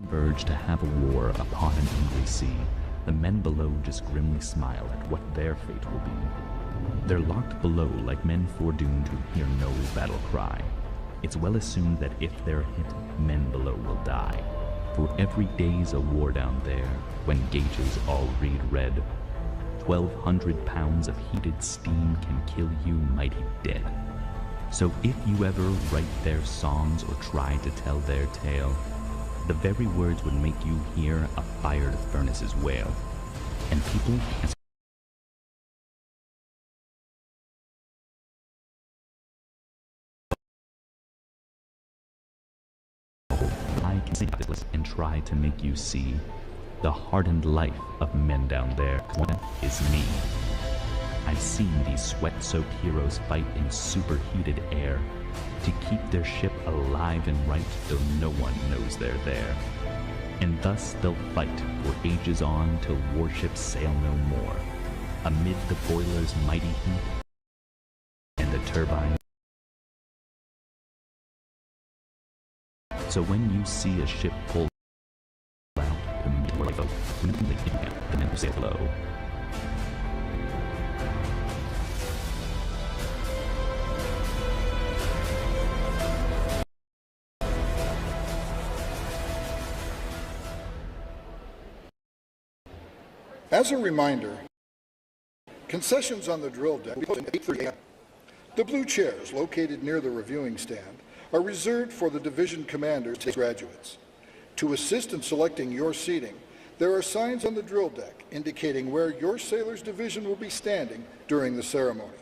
Verge to have a war upon an angry sea, the men below just grimly smile at what their fate will be. They're locked below like men foredoomed who hear no battle cry. It's well assumed that if they're hit, men below will die. For every day's a war down there, when gauges all read red. 1,200 pounds of heated steam can kill you mighty dead. So if you ever write their songs or try to tell their tale, the very words would make you hear a fired furnace's wail. And people can't I can sit and try to make you see the hardened life of men down there. One is me. I've seen these sweat-soaked heroes fight in superheated air to keep their ship alive and right, though no one knows they're there. And thus they'll fight for ages on till warships sail no more, amid the boiler's mighty heat and the turbine. So when you see a ship pull out to meet your foe, remember the men who sail below. As a reminder, concessions on the drill deck will be at 8:30 a.m. The blue chairs located near the reviewing stand are reserved for the division commanders and graduates. To assist in selecting your seating, there are signs on the drill deck indicating where your sailor's division will be standing during the ceremony.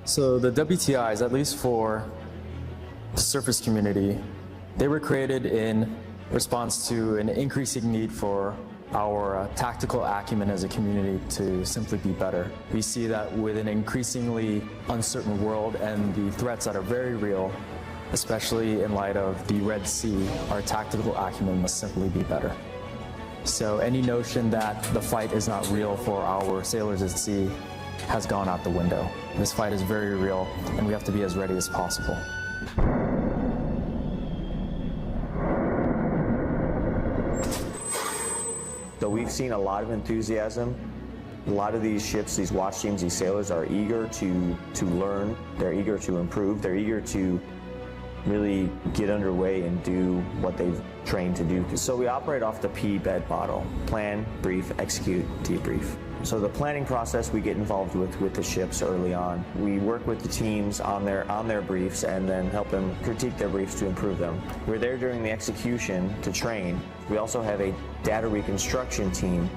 So the WTIs, at least for the surface community, they were created in response to an increasing need for our tactical acumen as a community to simply be better. We see that with an increasingly uncertain world and the threats that are very real, especially in light of the Red Sea, our tactical acumen must simply be better. So any notion that the fight is not real for our sailors at sea has gone out the window. This fight is very real, and we have to be as ready as possible. So we've seen a lot of enthusiasm. A lot of these ships, these watch teams, these sailors are eager to learn, they're eager to improve, they're eager to really get underway and do what they've trained to do. So we operate off the P-bed model: plan, brief, execute, debrief. So the planning process we get involved with the ships early on. We work with the teams on their briefs and then help them critique their briefs to improve them. We're there during the execution to train. We also have a data reconstruction team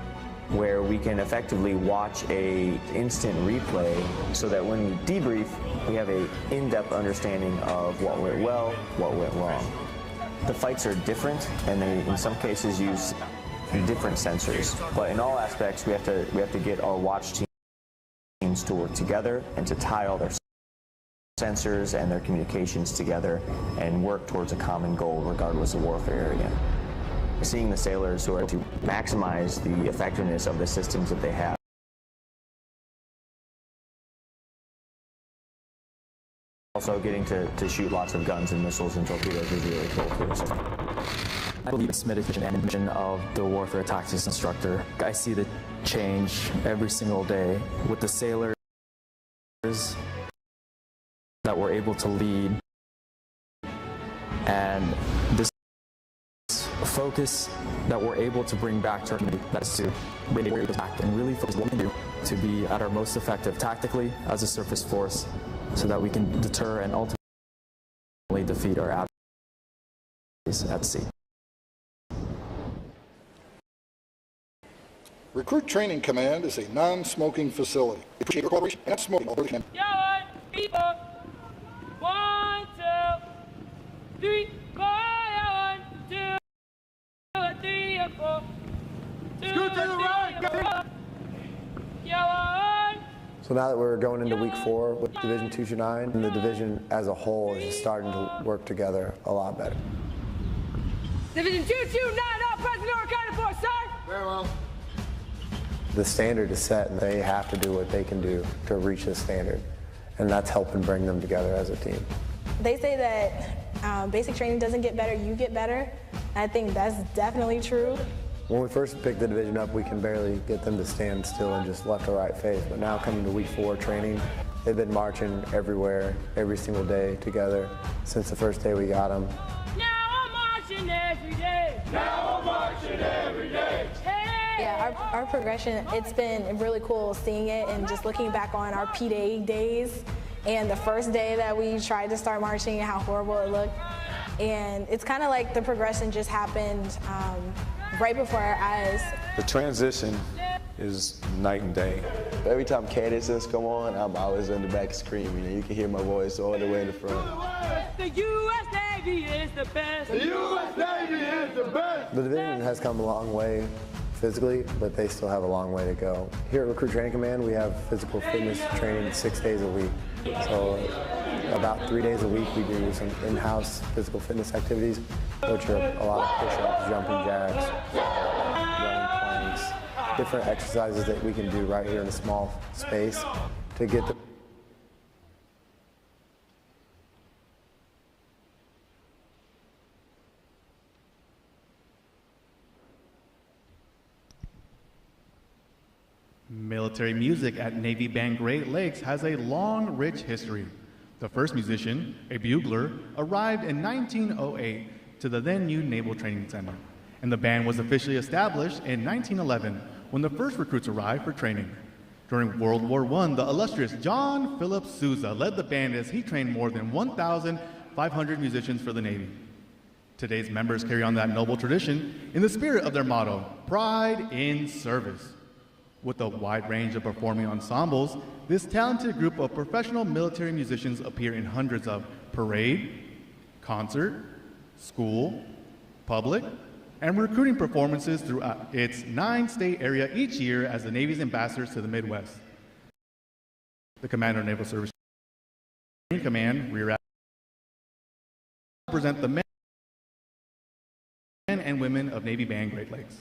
where we can effectively watch a instant replay so that when we debrief, we have a in-depth understanding of what went well, what went wrong. The fights are different, and they in some cases use different sensors, but in all aspects we have to get our watch teams to work together and to tie all their sensors and their communications together and work towards a common goal regardless of warfare area. Seeing the sailors who are to maximize the effectiveness of the systems that they have. Also getting to shoot lots of guns and missiles and torpedoes is really cool too. I believe it's mitigation and mission of the warfare tactics instructor. I see the change every single day with the sailors that we're able to lead, and this focus that we're able to bring back to our community, that is to bring it back and really focus on what we can do to be at our most effective tactically as a surface force so that we can deter and ultimately defeat our adversaries at sea. Recruit Training Command is a non-smoking facility. We appreciate your cooperation and smoking all the Yeah, people. 1, 2, 3, go. 1, 2, 3, 4. Scoot to the right. Yeah, 1. So now that we're going into week 4 with Division 229, and the division as a whole is starting to work together a lot better. Division 229, all present or accounted for, sir. Very well. The standard is set, and they have to do what they can do to reach the standard, and that's helping bring them together as a team. They say that basic training doesn't get better, you get better. I think that's definitely true. When we first picked the division up, we can barely get them to stand still and just left or right face, but now coming to week 4 training, they've been marching everywhere, every single day together since the first day we got them. Now I'm marching every day. Now I'm marching every day. Hey. Yeah, our progression, it's been really cool seeing it and just looking back on our P-Day days and the first day that we tried to start marching and how horrible it looked. And it's kind of like the progression just happened right before our eyes. The transition is night and day. Every time cadences come on, I'm always in the back screaming. You can hear my voice all the way in the front. The U.S. Navy is the best. The U.S. Navy is the best. The division has come a long way physically, but they still have a long way to go. Here at Recruit Training Command, we have physical fitness training 6 days a week. So about 3 days a week, we do some in-house physical fitness activities, which are a lot of push-ups, jumping jacks, running planks, different exercises that we can do right here in a small space to get the Military music at Navy Band Great Lakes has a long, rich history. The first musician, a bugler, arrived in 1908 to the then new Naval Training Center, and the band was officially established in 1911 when the first recruits arrived for training. During World War I, the illustrious John Philip Sousa led the band as he trained more than 1,500 musicians for the Navy. Today's members carry on that noble tradition in the spirit of their motto, Pride in Service. With a wide range of performing ensembles, this talented group of professional military musicians appear in hundreds of parade, concert, school, public, and recruiting performances throughout its 9-state area each year as the Navy's ambassadors to the Midwest. The Commander of Naval Service Command, Rear Admiral, represent the men and women of Navy Band Great Lakes.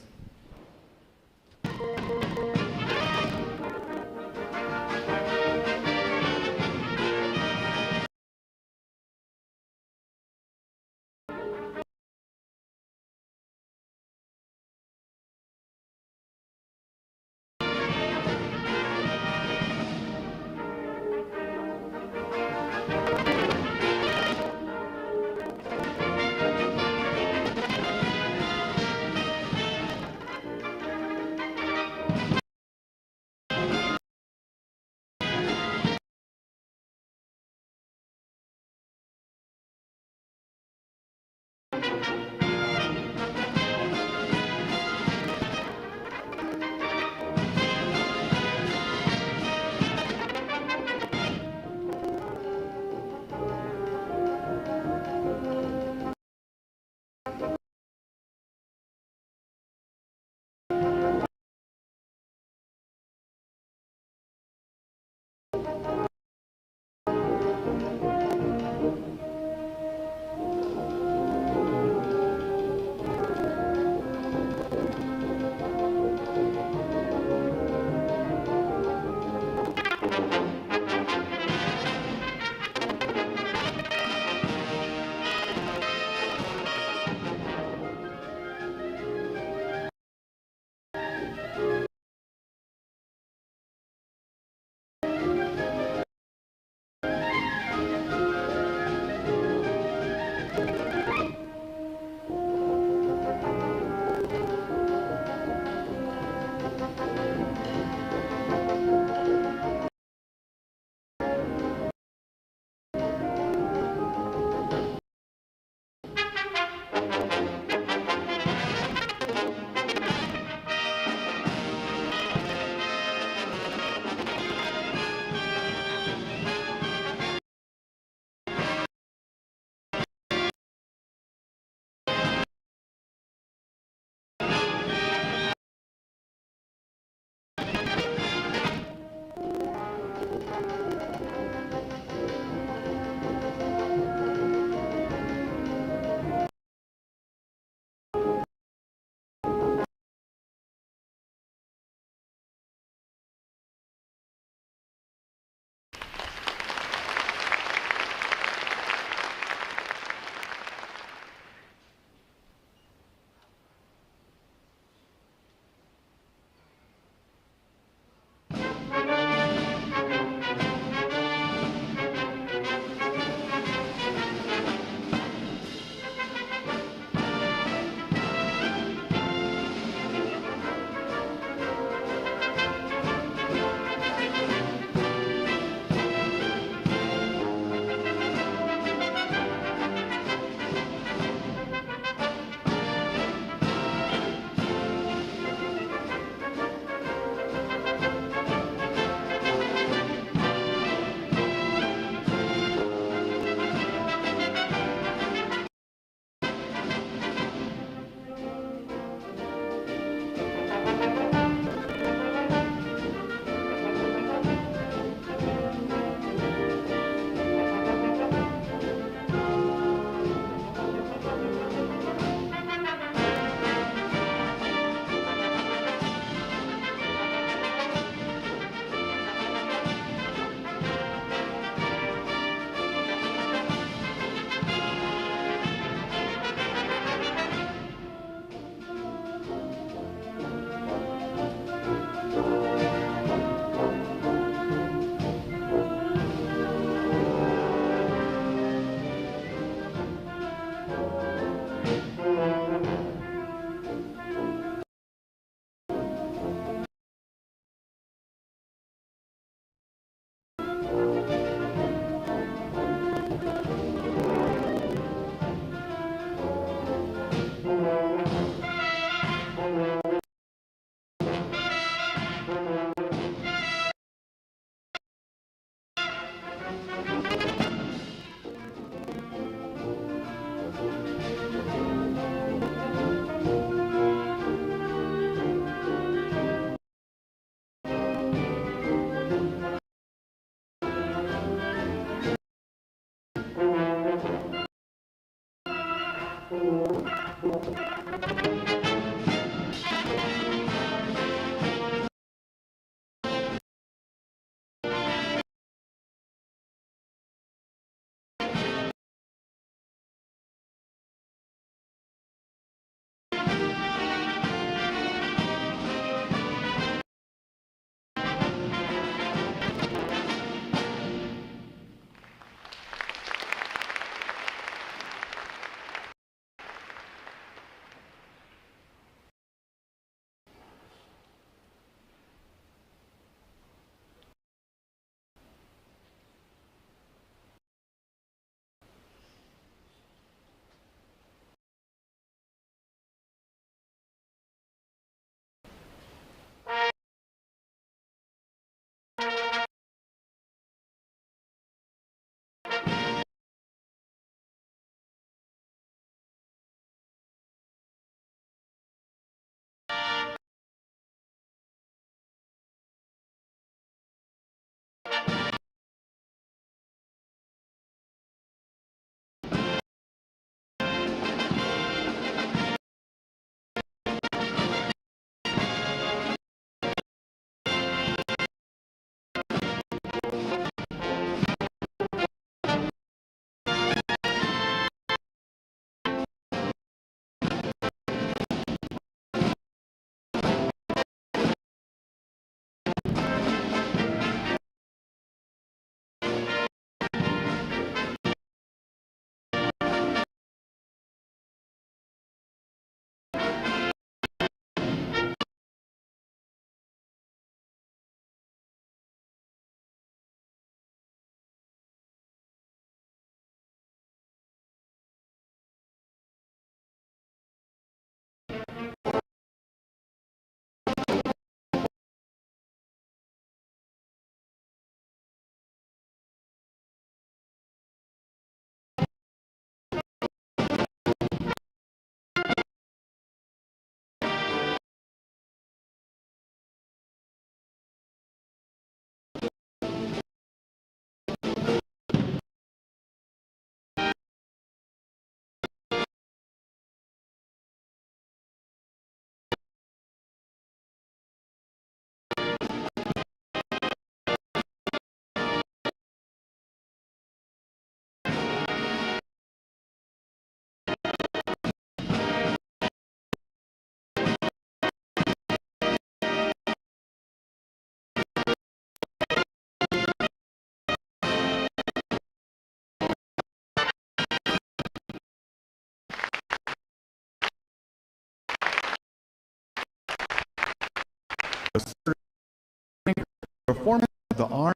performance of the armed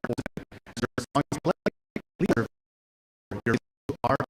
leader. Report.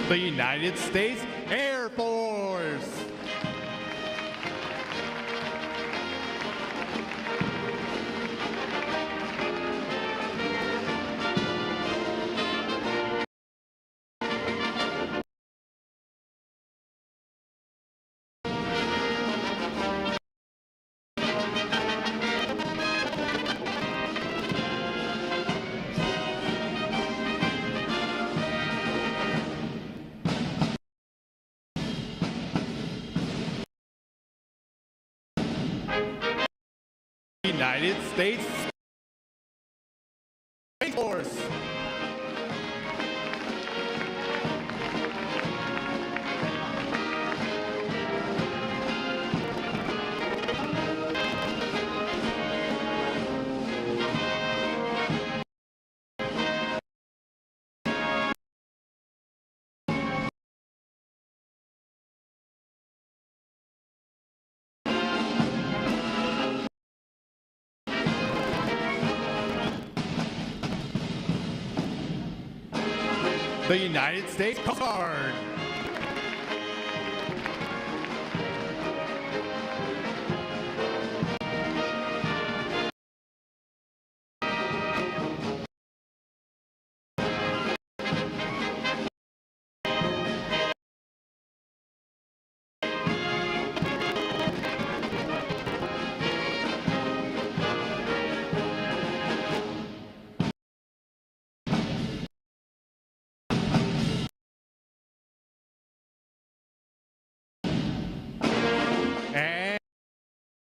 The United States Air Force. United States Space Force. The United States Coast Guard.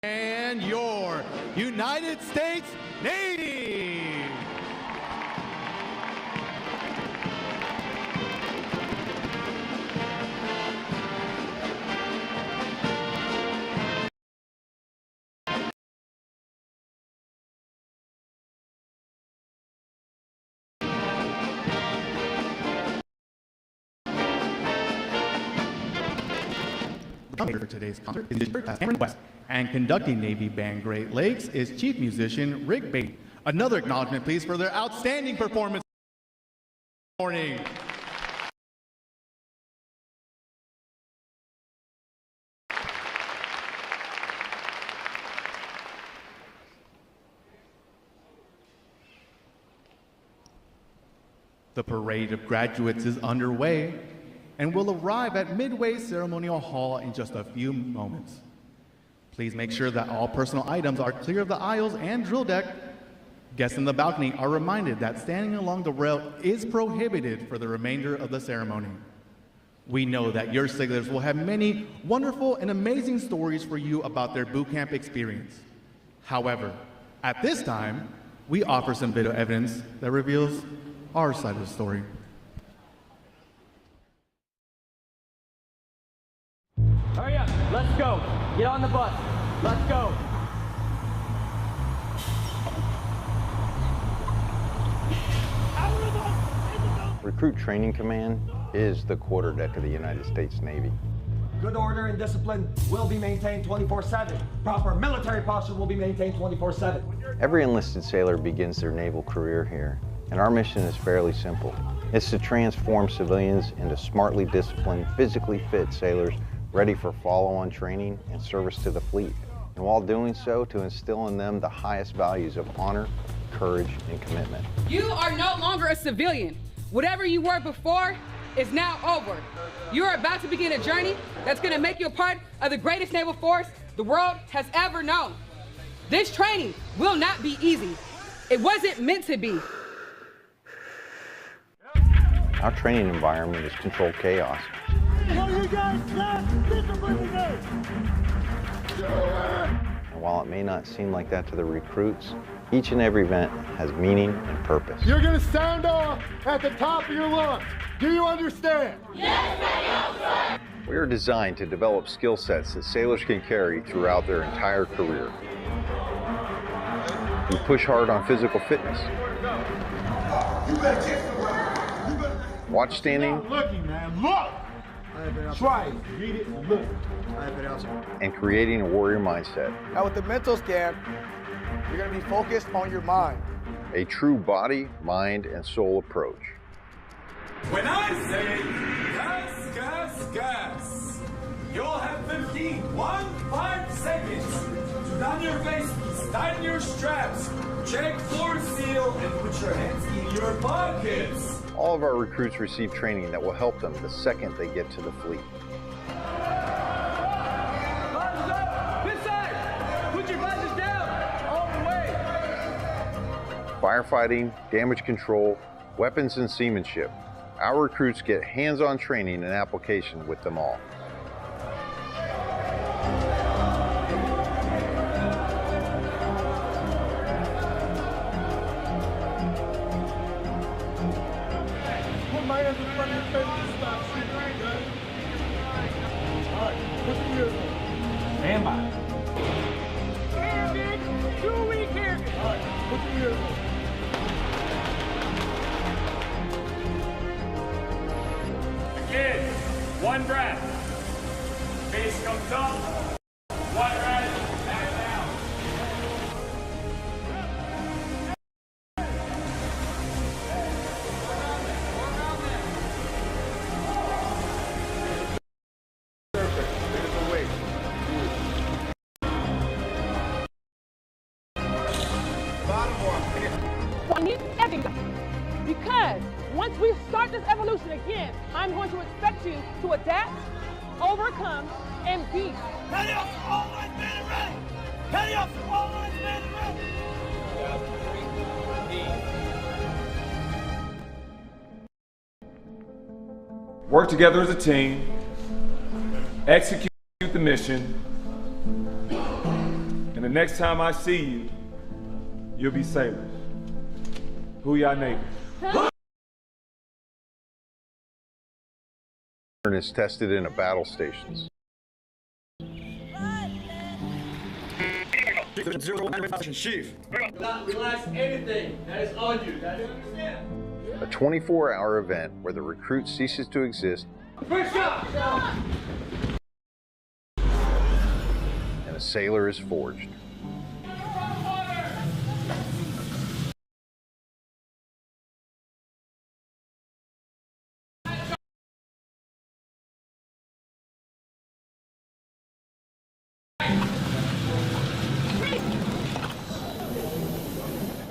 And your United States Navy. For today's concert is Cameron West, and conducting Navy Band Great Lakes is Chief Musician Rick Beatty. Another acknowledgement, please, for their outstanding performance this morning. The parade of graduates is underway and will arrive at Midway Ceremonial Hall in just a few moments. Please make sure that all personal items are clear of the aisles and drill deck. Guests in the balcony are reminded that standing along the rail is prohibited for the remainder of the ceremony. We know that your sailors will have many wonderful and amazing stories for you about their boot camp experience. However, at this time, we offer some video evidence that reveals our side of the story. Hurry up, let's go. Get on the bus. Let's go. Recruit Training Command is the quarterdeck of the United States Navy. Good order and discipline will be maintained 24/7. Proper military posture will be maintained 24/7. Every enlisted sailor begins their naval career here, and our mission is fairly simple. It's to transform civilians into smartly disciplined, physically fit sailors ready for follow-on training and service to the fleet. And while doing so, to instill in them the highest values of honor, courage, and commitment. You are no longer a civilian. Whatever you were before is now over. You are about to begin a journey that's going to make you a part of the greatest naval force the world has ever known. This training will not be easy. It wasn't meant to be. Our training environment is controlled chaos. And while it may not seem like that to the recruits, each and every event has meaning and purpose. You're going to sound off at the top of your lungs. Do you understand? Yes, I We are designed to develop skill sets that sailors can carry throughout their entire career. We push hard on physical fitness. Watch standing. Stop looking, man. Look! Try it. Read it and look. And creating a warrior mindset. Now with the mental scan, you're going to be focused on your mind. A true body, mind, and soul approach. When I say gas, gas, gas, you'll have 15 seconds to down your faces, tighten your straps, check floor seal, and put your hands in your pockets. All of our recruits receive training that will help them the second they get to the fleet. This side! Put your glasses down! All the way! Firefighting, damage control, weapons and seamanship. Our recruits get hands-on training and application with them all. Put my hands in front of your face and stop shooting. Okay? All right, put your ears on. Stand by. Canvas! 2 week canvas! All right, put your ears on. Kids, one breath. Face comes up. One breath. Back down. I need everything. Because once we start this evolution again, I'm going to expect you to adapt, overcome, and be. Ready up, all lines man and ready. Ready up, all lines man and ready. Work together as a team. Execute the mission. And the next time I see you, you'll be sailors. Who y'all neighbors? Is tested in a battle stations. Chief. Not relax anything. That is on you. That is understand. A 24-hour event where the recruit ceases to exist First shot! and a sailor is forged.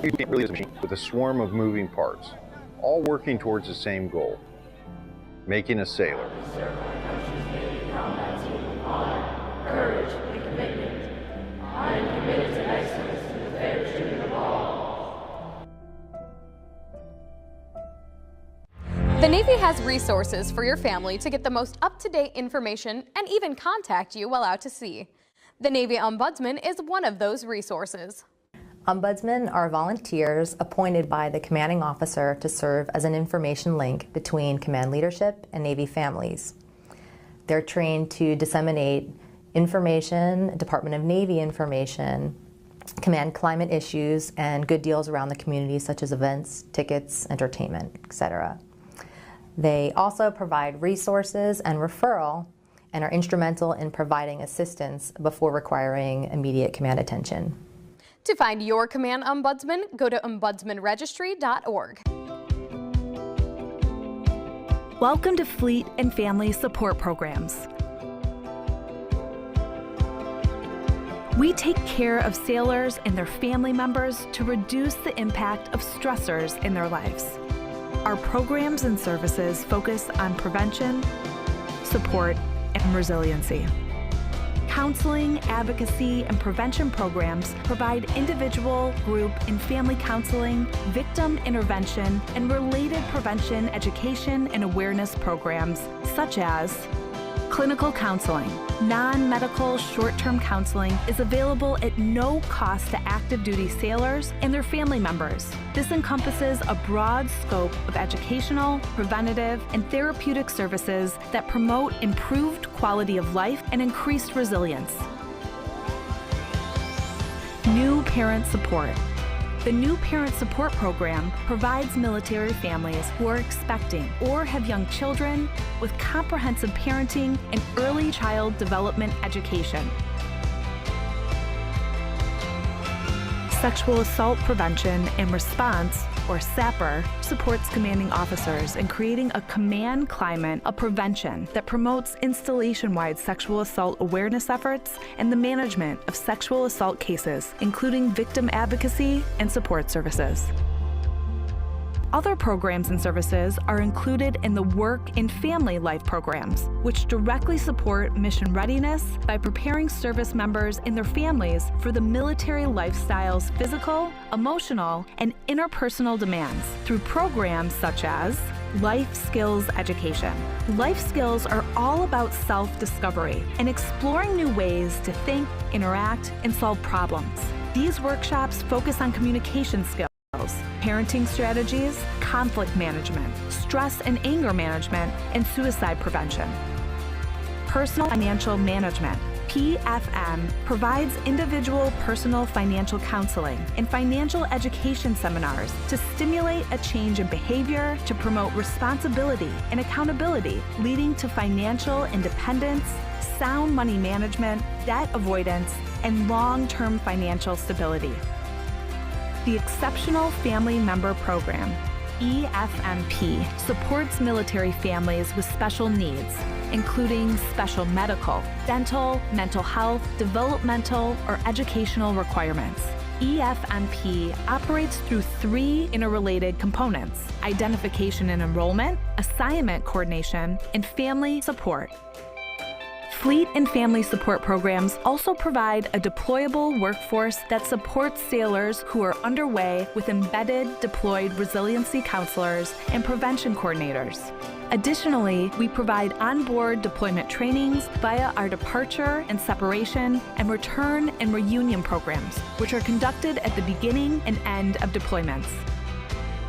It really is a machine with a swarm of moving parts, all working towards the same goal, making a sailor. Courage and commitment. I am committed to excellence in the fair treatment of all. The Navy has resources for your family to get the most up-to-date information and even contact you while out to sea. The Navy Ombudsman is one of those resources. Ombudsmen are volunteers appointed by the commanding officer to serve as an information link between command leadership and Navy families. They're trained to disseminate information, Department of Navy information, command climate issues, and good deals around the community such as events, tickets, entertainment, etc. They also provide resources and referral and are instrumental in providing assistance before requiring immediate command attention. To find your command ombudsman, go to ombudsmanregistry.org. Welcome to Fleet and Family Support Programs. We take care of sailors and their family members to reduce the impact of stressors in their lives. Our programs and services focus on prevention, support, and resiliency. Counseling, advocacy, and prevention programs provide individual, group, and family counseling, victim intervention, and related prevention, education, and awareness programs, such as clinical counseling. Non-medical short-term counseling is available at no cost to active duty sailors and their family members. This encompasses a broad scope of educational, preventative, and therapeutic services that promote improved quality of life and increased resilience. New parent support. The New Parent Support Program provides military families who are expecting or have young children with comprehensive parenting and early child development education. Sexual Assault Prevention and Response, or SAPR, supports commanding officers in creating a command climate of prevention that promotes installation-wide sexual assault awareness efforts and the management of sexual assault cases, including victim advocacy and support services. Other programs and services are included in the Work and Family Life programs, which directly support mission readiness by preparing service members and their families for the military lifestyle's physical, emotional, and interpersonal demands through programs such as Life Skills Education. Life skills are all about self-discovery and exploring new ways to think, interact, and solve problems. These workshops focus on communication skills, parenting strategies, conflict management, stress and anger management, and suicide prevention. Personal Financial Management, PFM, provides individual personal financial counseling and financial education seminars to stimulate a change in behavior to promote responsibility and accountability, leading to financial independence, sound money management, debt avoidance, and long-term financial stability. The Exceptional Family Member Program, EFMP, supports military families with special needs, including special medical, dental, mental health, developmental, or educational requirements. EFMP operates through 3 interrelated components: identification and enrollment, assignment coordination, and family support. Fleet and family support programs also provide a deployable workforce that supports sailors who are underway with embedded deployed resiliency counselors and prevention coordinators. Additionally, we provide onboard deployment trainings via our departure and separation and return and reunion programs, which are conducted at the beginning and end of deployments.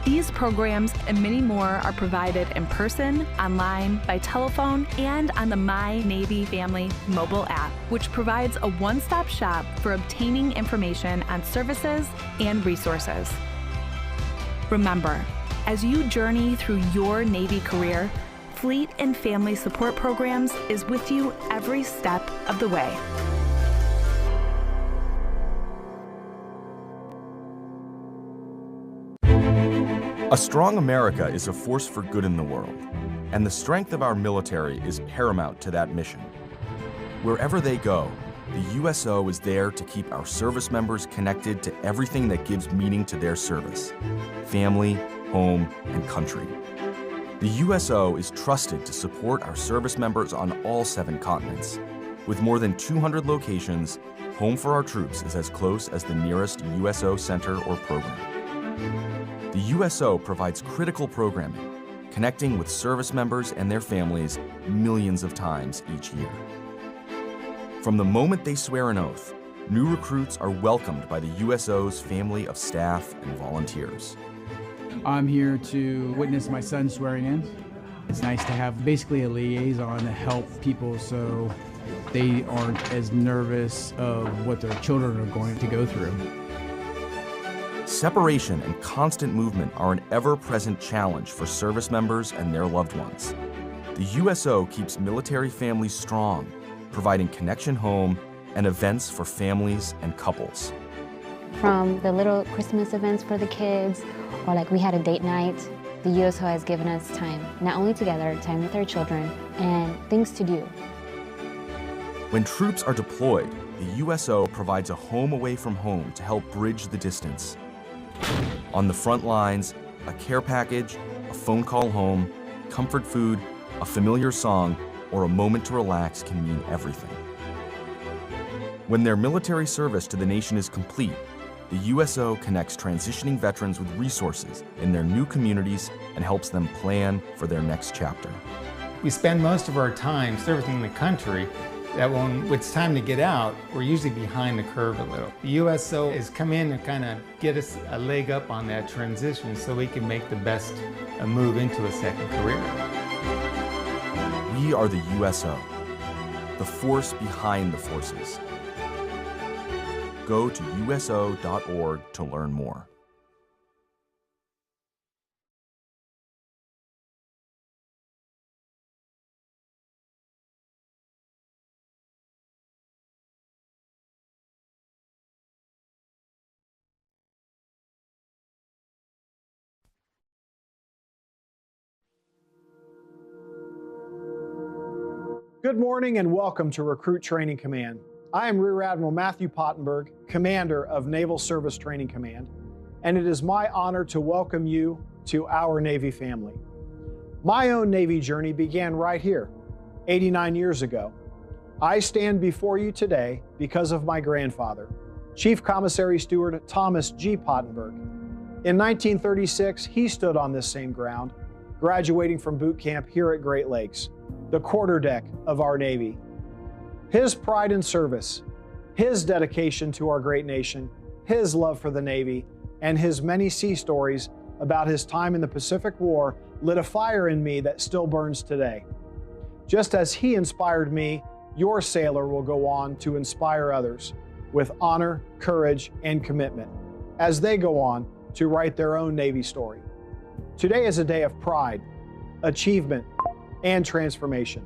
These programs and many more are provided in person, online, by telephone, and on the My Navy Family mobile app, which provides a one-stop shop for obtaining information on services and resources. Remember, as you journey through your Navy career, Fleet and Family Support Programs is with you every step of the way. A strong America is a force for good in the world, and the strength of our military is paramount to that mission. Wherever they go, the USO is there to keep our service members connected to everything that gives meaning to their service: family, home, and country. The USO is trusted to support our service members on all 7 continents. With more than 200 locations, Home for Our Troops is as close as the nearest USO center or program. The USO provides critical programming, connecting with service members and their families millions of times each year. From the moment they swear an oath, new recruits are welcomed by the USO's family of staff and volunteers. I'm here to witness my son swearing in. It's nice to have basically a liaison to help people so they aren't as nervous of what their children are going to go through. Separation and constant movement are an ever-present challenge for service members and their loved ones. The USO keeps military families strong, providing connection home and events for families and couples. From the little Christmas events for the kids, or like we had a date night, the USO has given us time, not only together, time with our children, and things to do. When troops are deployed, the USO provides a home away from home to help bridge the distance. On the front lines, a care package, a phone call home, comfort food, a familiar song, or a moment to relax can mean everything. When their military service to the nation is complete, the USO connects transitioning veterans with resources in their new communities and helps them plan for their next chapter. We spend most of our time servicing the country that when it's time to get out, we're usually behind the curve a little. The USO has come in to kind of get us a leg up on that transition so we can make the best move into a second career. We are the USO, the force behind the forces. Go to uso.org to learn more. Good morning and welcome to Recruit Training Command. I am Rear Admiral Matthew Pottenberg, Commander of Naval Service Training Command, and it is my honor to welcome you to our Navy family. My own Navy journey began right here, 89 years ago. I stand before you today because of my grandfather, Chief Commissary Steward Thomas G. Pottenberg. In 1936, he stood on this same ground, graduating from boot camp here at Great Lakes, the quarterdeck of our Navy. His pride in service, his dedication to our great nation, his love for the Navy, and his many sea stories about his time in the Pacific War lit a fire in me that still burns today. Just as he inspired me, your sailor will go on to inspire others with honor, courage, and commitment as they go on to write their own Navy story. Today is a day of pride, achievement, and transformation.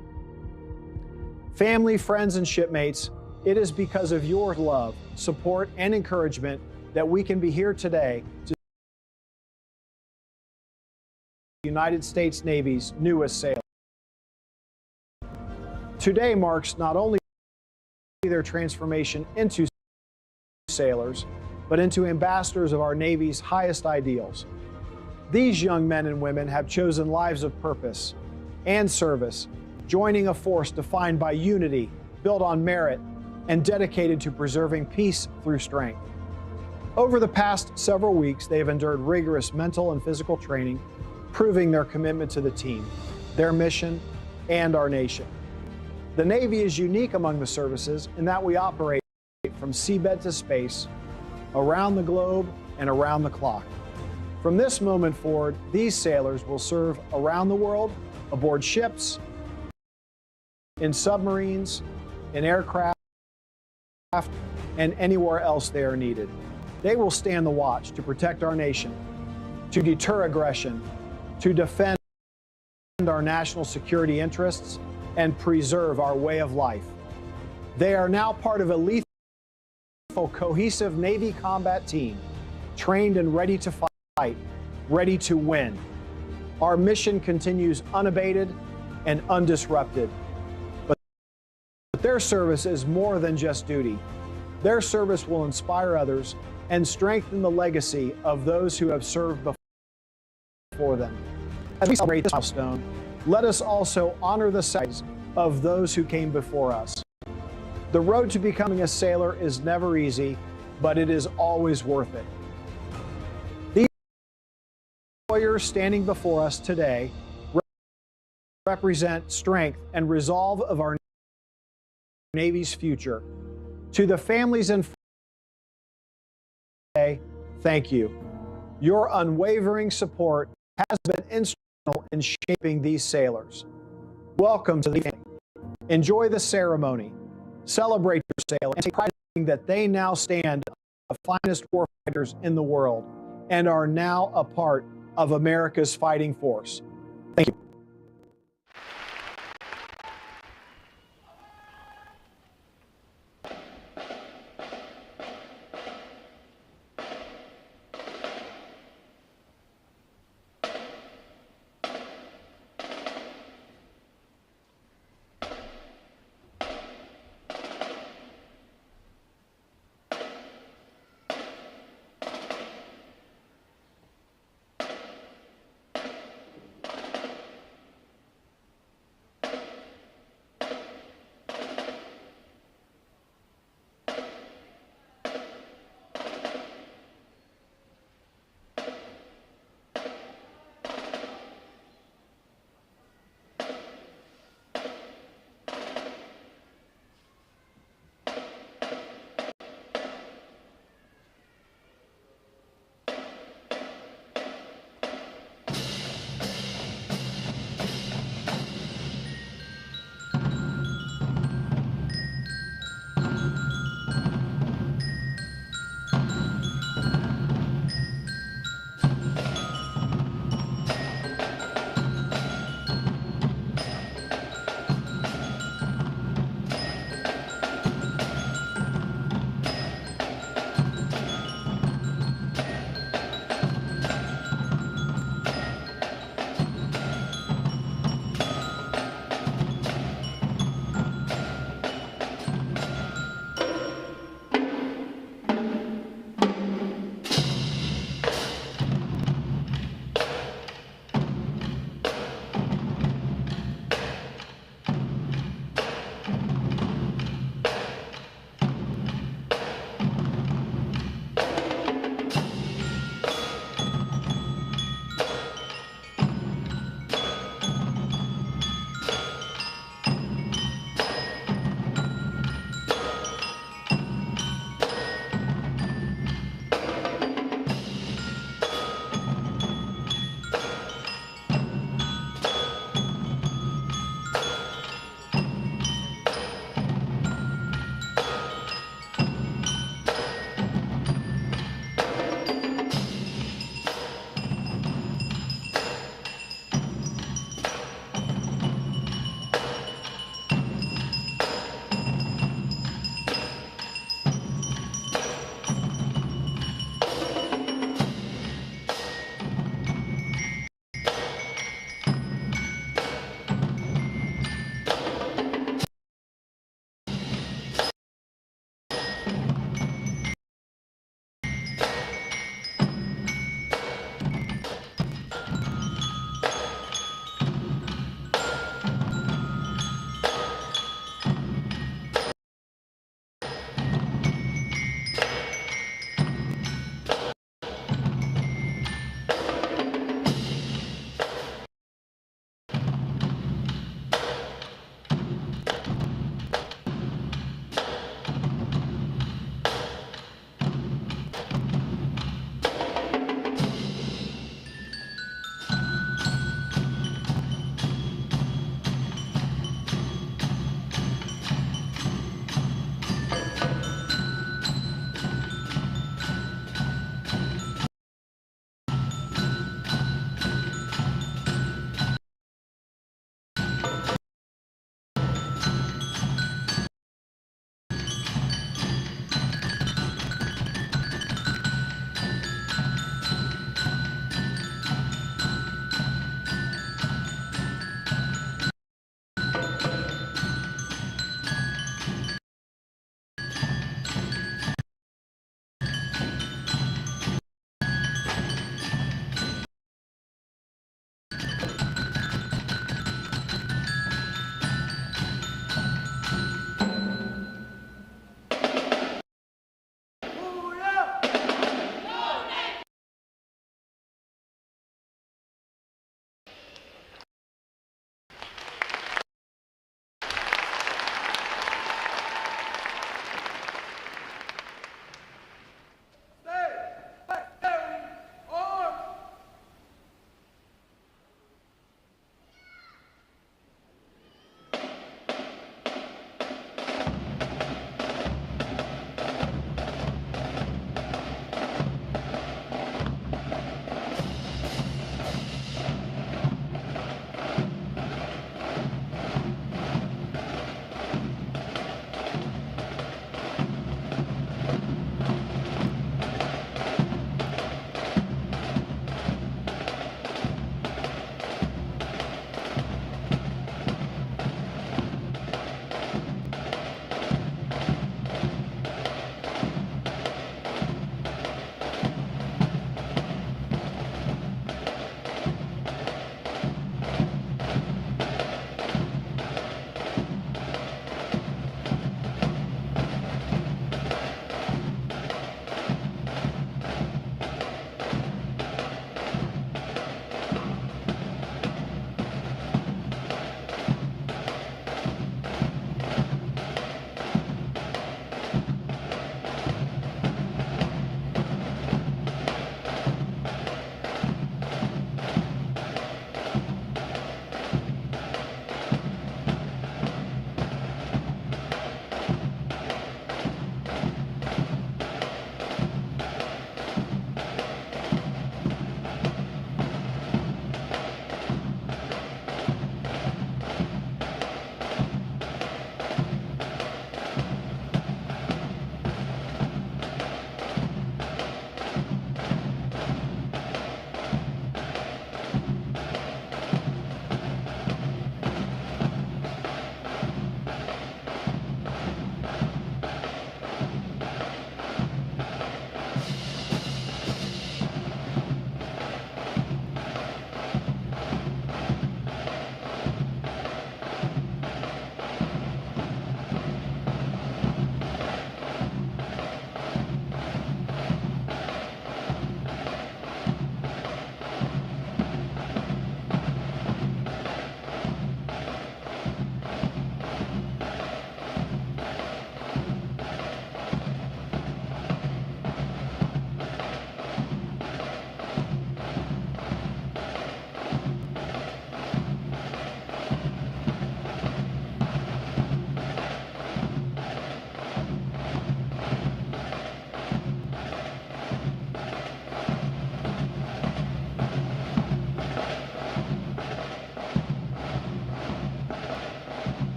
Family, friends, and shipmates, it is because of your love, support, and encouragement that we can be here today to the United States Navy's newest sailor. Today marks not only their transformation into sailors, but into ambassadors of our Navy's highest ideals. These young men and women have chosen lives of purpose and service, joining a force defined by unity, built on merit, and dedicated to preserving peace through strength. Over the past several weeks, they have endured rigorous mental and physical training, proving their commitment to the team, their mission, and our nation. The Navy is unique among the services in that we operate from seabed to space, around the globe, and around the clock. From this moment forward, these sailors will serve around the world, aboard ships, in submarines, in aircraft, and anywhere else they are needed. They will stand the watch to protect our nation, to deter aggression, to defend our national security interests, and preserve our way of life. They are now part of a lethal, cohesive Navy combat team, trained and ready to fight, ready to win. Our mission continues unabated and undisrupted. But their service is more than just duty. Their service will inspire others and strengthen the legacy of those who have served before them. As we celebrate this milestone, let us also honor the sacrifices of those who came before us. The road to becoming a sailor is never easy, but it is always worth it. These warriors standing before us today represent strength and resolve of our Navy's future. To the families and friends, thank you. Your unwavering support has been instrumental in shaping these sailors. Welcome to the family. Enjoy the ceremony. Celebrate your sailor and take pride in that they now stand the finest warfighters in the world and are now a part of America's fighting force. Thank you.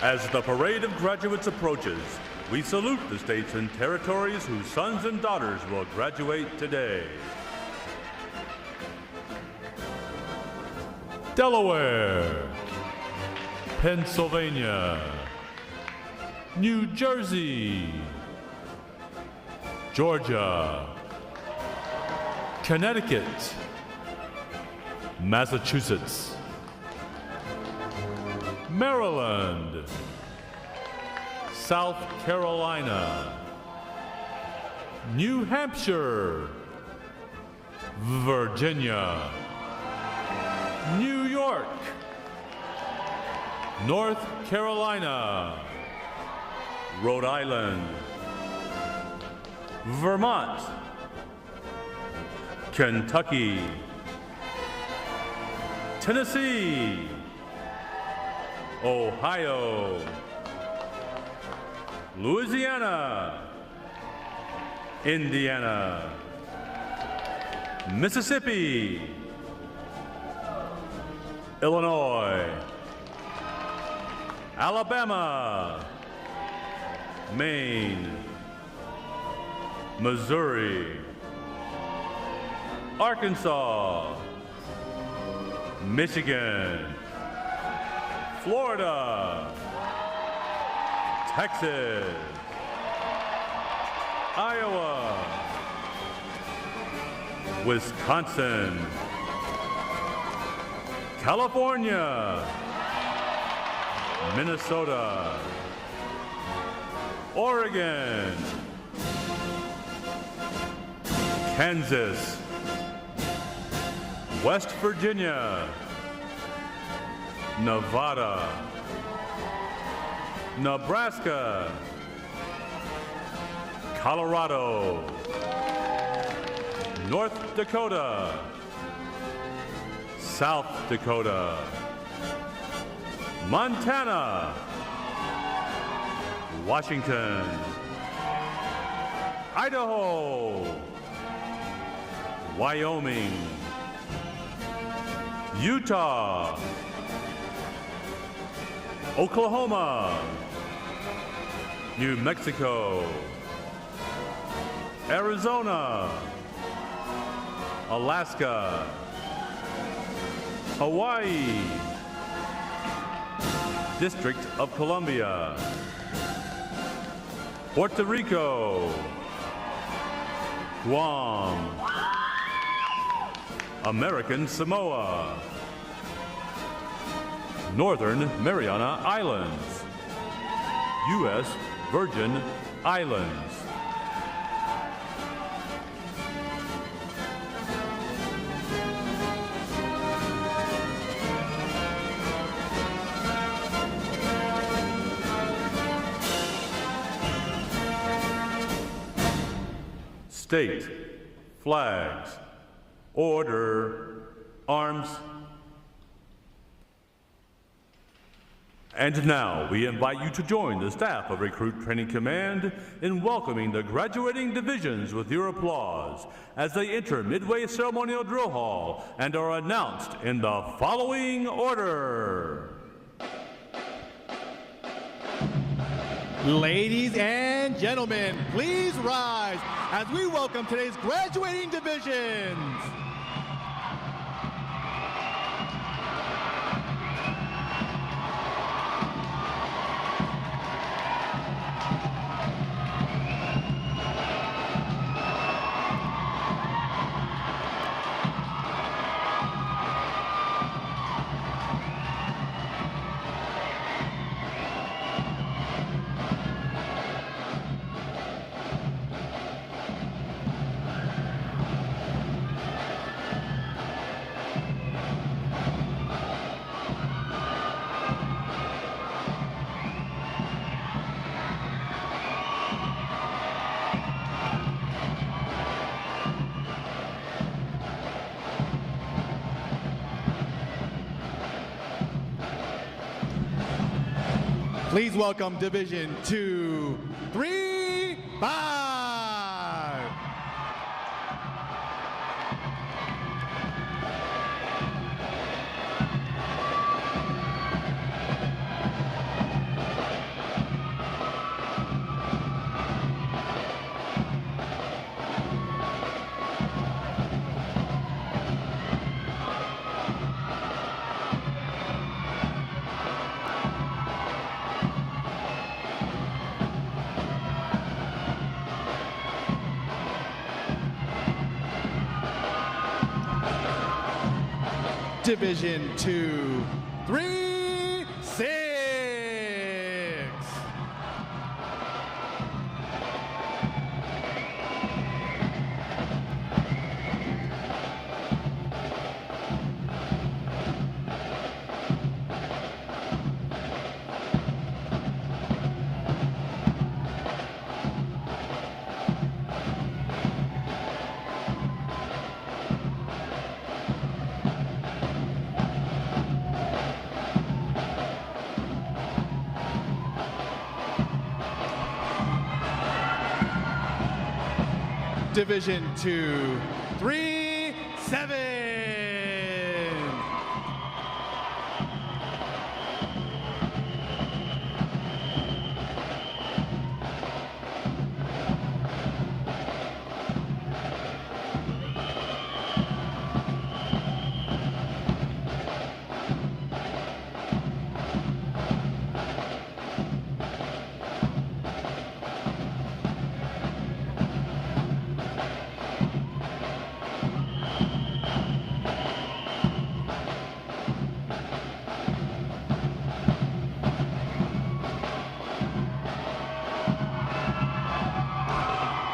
As the parade of graduates approaches, we salute the states and territories whose sons and daughters will graduate today. Delaware, Pennsylvania, New Jersey, Georgia, Connecticut, Massachusetts, Maryland, South Carolina, New Hampshire, Virginia, New York, North Carolina, Rhode Island, Vermont, Kentucky, Tennessee, Ohio, Louisiana, Indiana, Mississippi, Illinois, Alabama, Maine, Missouri, Arkansas, Michigan, Florida, Texas, Iowa, Wisconsin, California, Minnesota, Oregon, Kansas, West Virginia, Nevada, Nebraska, Colorado, North Dakota, South Dakota, Montana, Washington, Idaho, Wyoming, Utah, Oklahoma, New Mexico, Arizona, Alaska, Hawaii, District of Columbia, Puerto Rico, Guam, American Samoa, Northern Mariana Islands, U.S. Virgin Islands. State, flags, order, arms. And now we invite you to join the staff of Recruit Training Command in welcoming the graduating divisions with your applause as they enter Midway Ceremonial Drill Hall and are announced in the following order. Ladies and gentlemen, please rise as we welcome today's graduating divisions. Please welcome Division 2, 3, 5. Division 2, 3, 6. Division 2, 3, 7.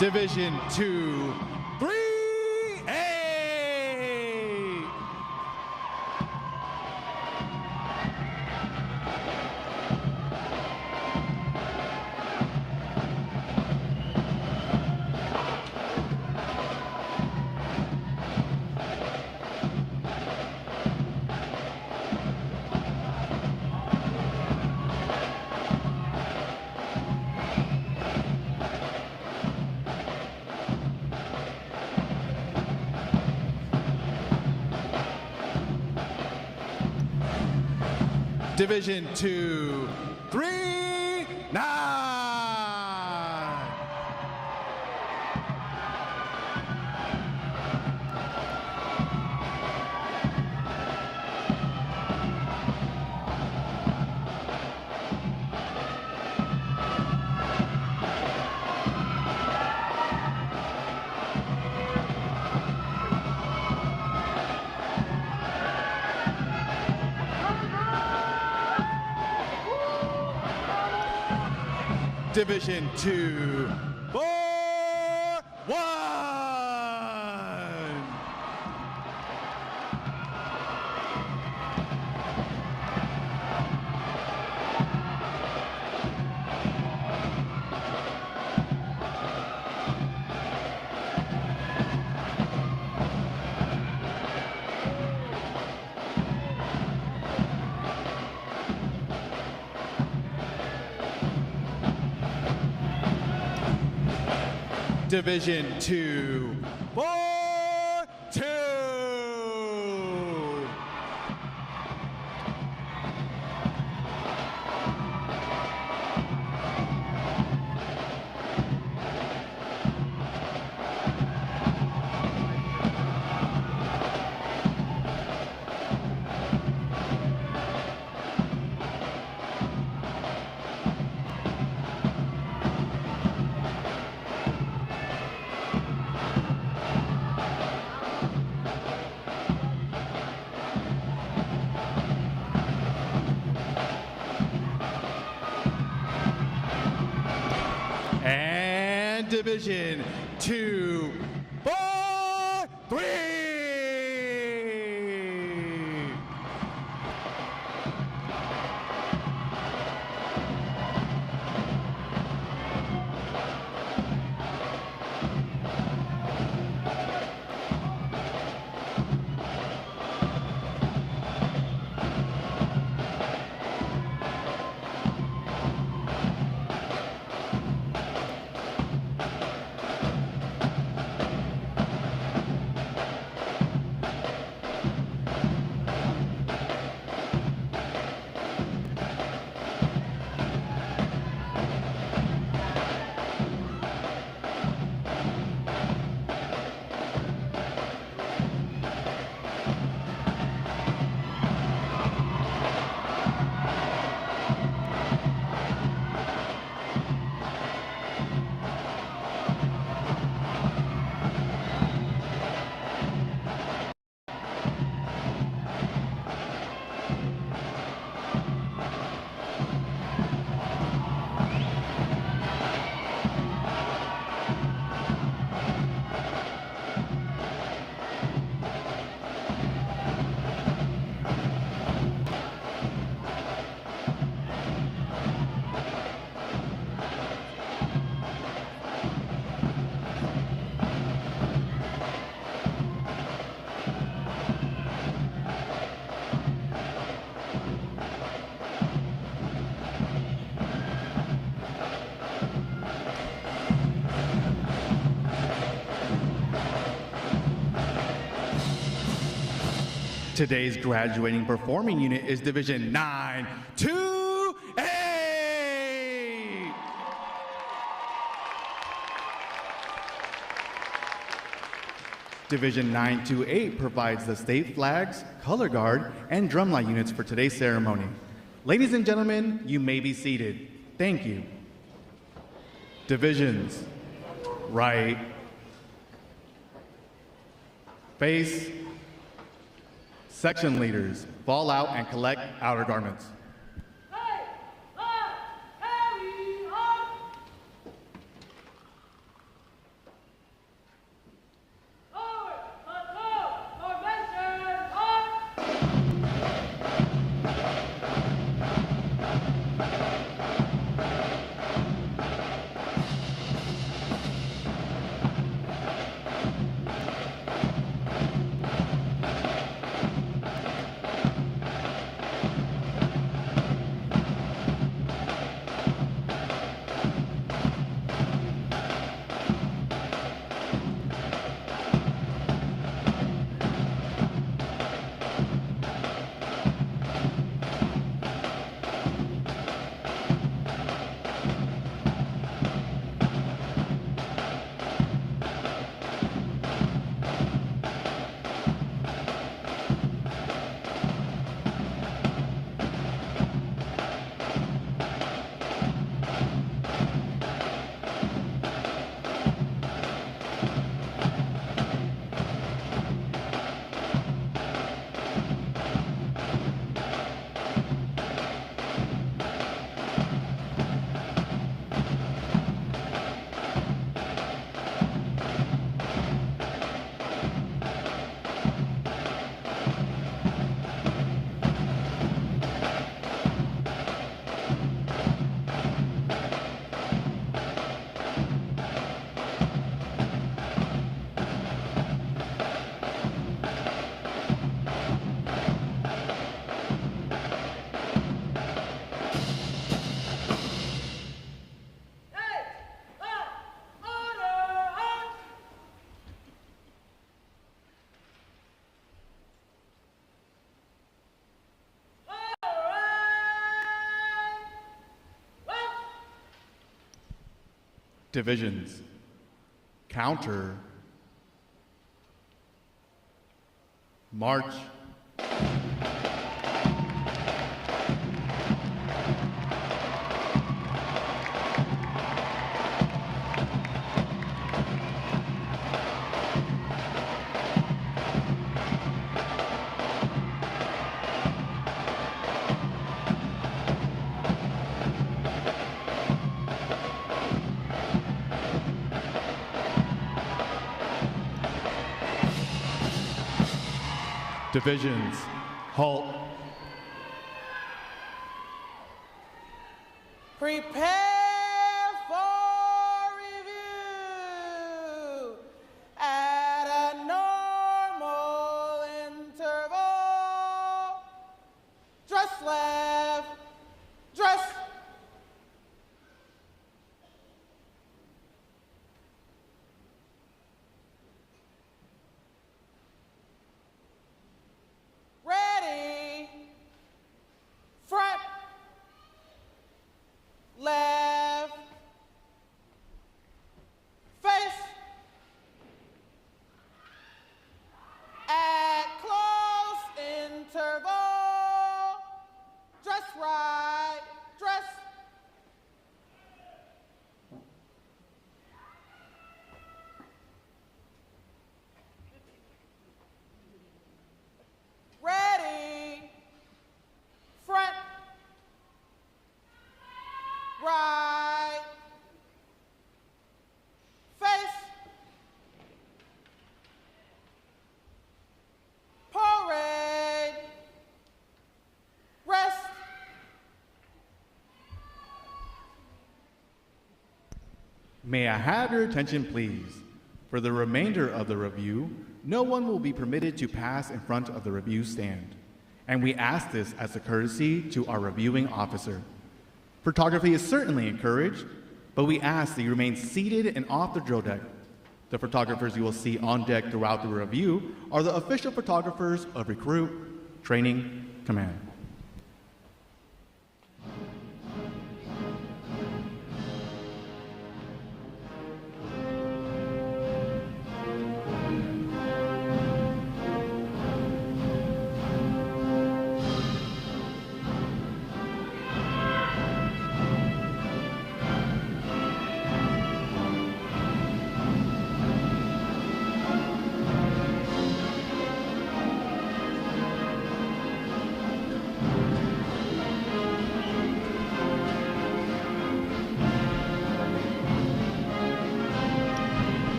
Division 2, 3, 8. Division 2, 3, 9. Division 2, 4, 1. Division 2, 4, 2. And Division 2, 4, 3. Today's graduating performing unit is Division 928. Division 928 provides the state flags, color guard, and drumline units for today's ceremony. Ladies and gentlemen, you may be seated. Thank you. Divisions, right, face. Section leaders, fall out and collect outer garments. Divisions, counter, march. Divisions, halt. Prepare for review at a normal interval. Dress left, dress. Ready, front, left, face, at close interval, dress right, dress. Ready, front, right, face, parade, rest. May I have your attention, please? For the remainder of the review, no one will be permitted to pass in front of the review stand. And we ask this as a courtesy to our reviewing officer. Photography is certainly encouraged, but we ask that you remain seated and off the drill deck. The photographers you will see on deck throughout the review are the official photographers of Recruit Training Command.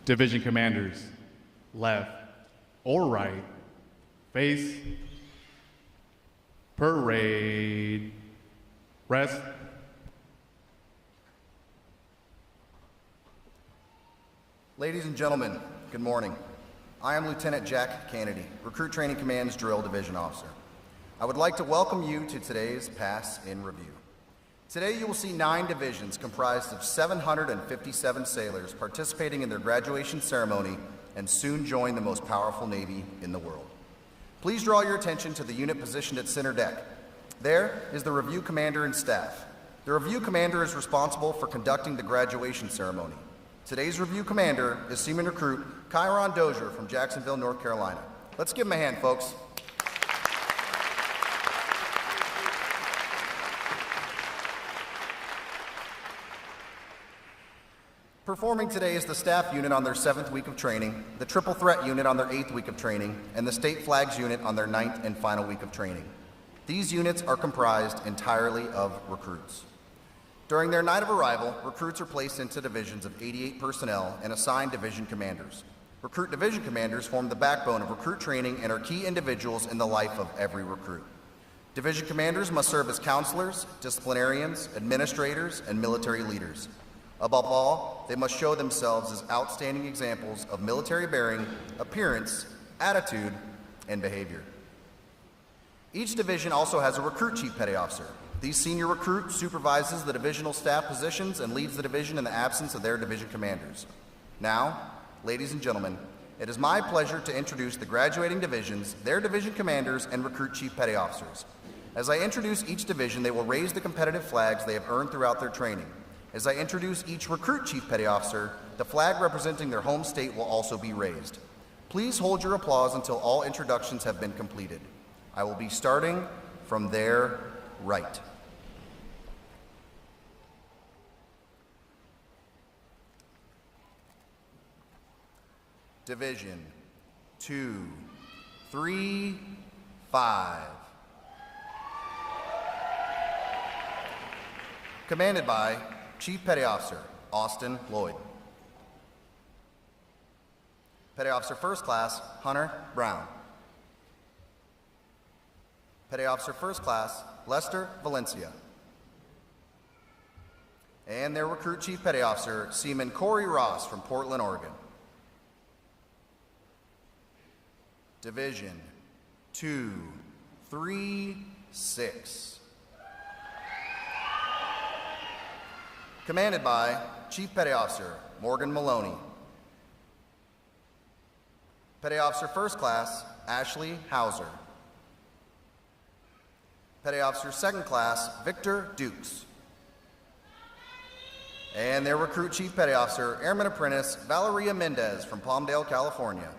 Division commanders, left or right, face, parade, rest. Ladies and gentlemen, good morning. I am Lieutenant Jack Kennedy, Recruit Training Command's Drill Division Officer. I would like to welcome you to today's Pass in Review. Today you will see 9 divisions comprised of 757 sailors participating in their graduation ceremony and soon join the most powerful Navy in the world. Please draw your attention to the unit positioned at center deck. There is the Review Commander and staff. The Review Commander is responsible for conducting the graduation ceremony. Today's Review Commander is Seaman Recruit Kyron Dozier from Jacksonville, North Carolina. Let's give him a hand, folks. Performing today is the staff unit on their 7th week of training, the triple threat unit on their 8th week of training, and the state flags unit on their 9th and final week of training. These units are comprised entirely of recruits. During their night of arrival, recruits are placed into divisions of 88 personnel and assigned division commanders. Recruit division commanders form the backbone of recruit training and are key individuals in the life of every recruit. Division commanders must serve as counselors, disciplinarians, administrators, and military leaders. Above all, they must show themselves as outstanding examples of military bearing, appearance, attitude, and behavior. Each division also has a recruit chief petty officer. These senior recruit supervises the divisional staff positions and leads the division in the absence of their division commanders. Now, ladies and gentlemen, it is my pleasure to introduce the graduating divisions, their division commanders, and recruit chief petty officers. As I introduce each division, they will raise the competitive flags they have earned throughout their training. As I introduce each recruit chief petty officer, the flag representing their home state will also be raised. Please hold your applause until all introductions have been completed. I will be starting from their right. Division 2, 3, 5. Commanded by Chief Petty Officer Austin Lloyd. Petty Officer First Class Hunter Brown. Petty Officer First Class Lester Valencia. And their recruit Chief Petty Officer Seaman Corey Ross from Portland, Oregon. Division 2, 3, 6. Commanded by Chief Petty Officer Morgan Maloney. Petty Officer First Class Ashley Hauser. Petty Officer Second Class Victor Dukes. And their recruit Chief Petty Officer Airman Apprentice Valeria Mendez from Palmdale, California.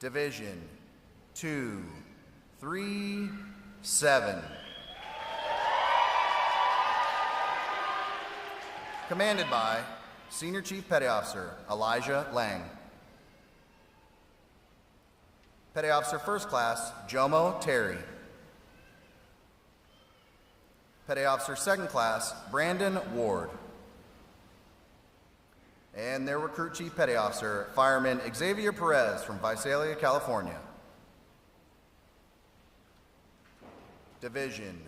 Division 2, 3, 7. Commanded by Senior Chief Petty Officer Elijah Lang. Petty Officer First Class Jomo Terry. Petty Officer Second Class Brandon Ward. And their recruit Chief Petty Officer Fireman Xavier Perez from Visalia, California. Division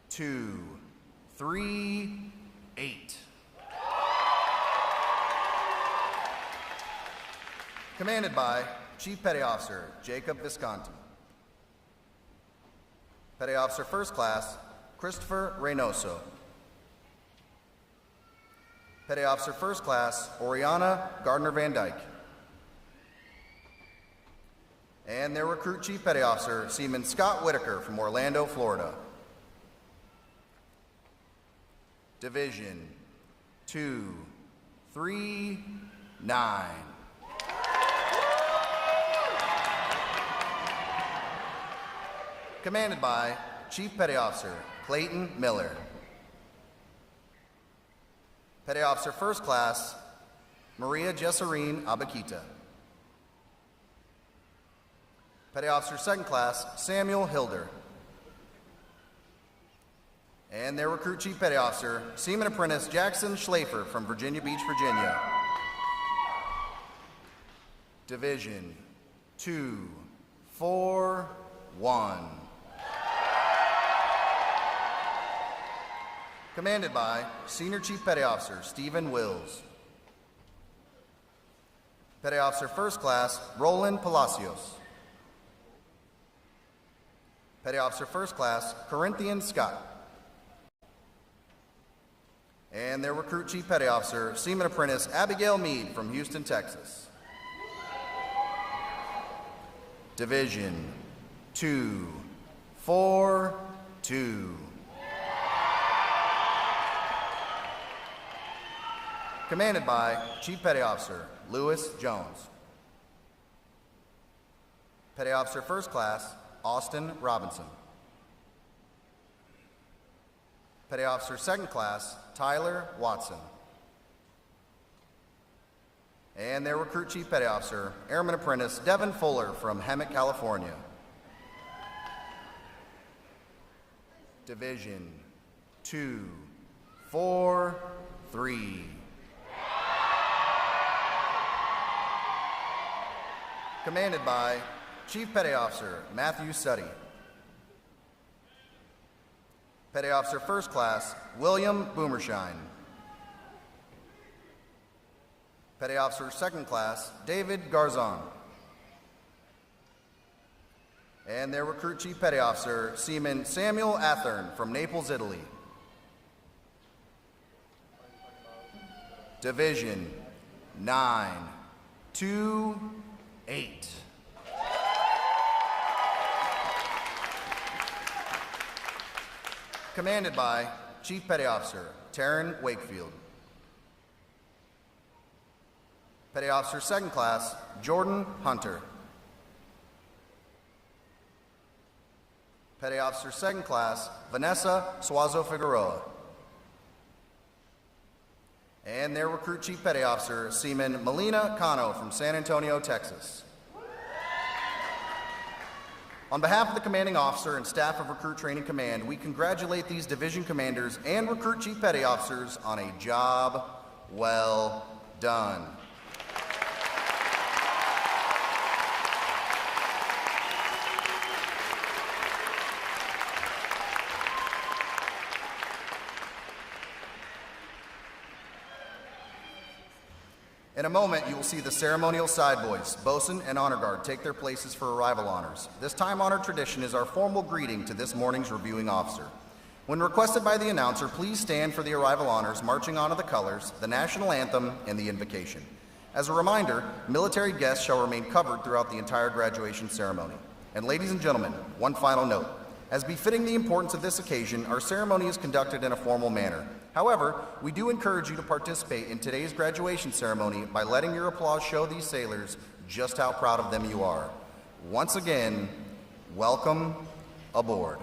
2, 3, 8. Commanded by Chief Petty Officer Jacob Visconti. Petty Officer First Class Christopher Reynoso. Petty Officer First Class Oriana Gardner Van Dyke. And their Recruit Chief Petty Officer Seaman Scott Whitaker from Orlando, Florida. Division 239. Commanded by Chief Petty Officer Clayton Miller. Petty Officer First Class Maria Jesserine Abakita. Petty Officer Second Class Samuel Hilder. And their Recruit Chief Petty Officer Seaman Apprentice Jackson Schlafer from Virginia Beach, Virginia. Division 241. Commanded by Senior Chief Petty Officer Stephen Wills. Petty Officer First Class Roland Palacios. Petty Officer First Class Corinthian Scott. And their Recruit Chief Petty Officer Seaman Apprentice Abigail Meade from Houston, Texas. Division 242. Commanded by Chief Petty Officer Lewis Jones. Petty Officer First Class Austin Robinson. Petty Officer Second Class Tyler Watson. And their Recruit Chief Petty Officer Airman Apprentice Devin Fuller from Hemet, California. Division 243. Commanded by Chief Petty Officer Matthew Suddy. Petty Officer First Class William Boomershine. Petty Officer Second Class David Garzon. And their Recruit Chief Petty Officer Seaman Samuel Athern from Naples, Italy. Division 928. Commanded by Chief Petty Officer Taryn Wakefield. Petty Officer Second Class Jordan Hunter. Petty Officer Second Class Vanessa Suazo Figueroa. And their Recruit Chief Petty Officer Seaman Melina Cano from San Antonio, Texas. On behalf of the Commanding Officer and staff of Recruit Training Command, we congratulate these division commanders and Recruit Chief Petty Officers on a job well done. In a moment, you will see the ceremonial side boys, bosun and honor guard, take their places for arrival honors. This time-honored tradition is our formal greeting to this morning's reviewing officer. When requested by the announcer, please stand for the arrival honors, marching onto the colors, the national anthem, and the invocation. As a reminder, military guests shall remain covered throughout the entire graduation ceremony. And ladies and gentlemen, one final note. As befitting the importance of this occasion, our ceremony is conducted in a formal manner. However, we do encourage you to participate in today's graduation ceremony by letting your applause show these sailors just how proud of them you are. Once again, welcome aboard.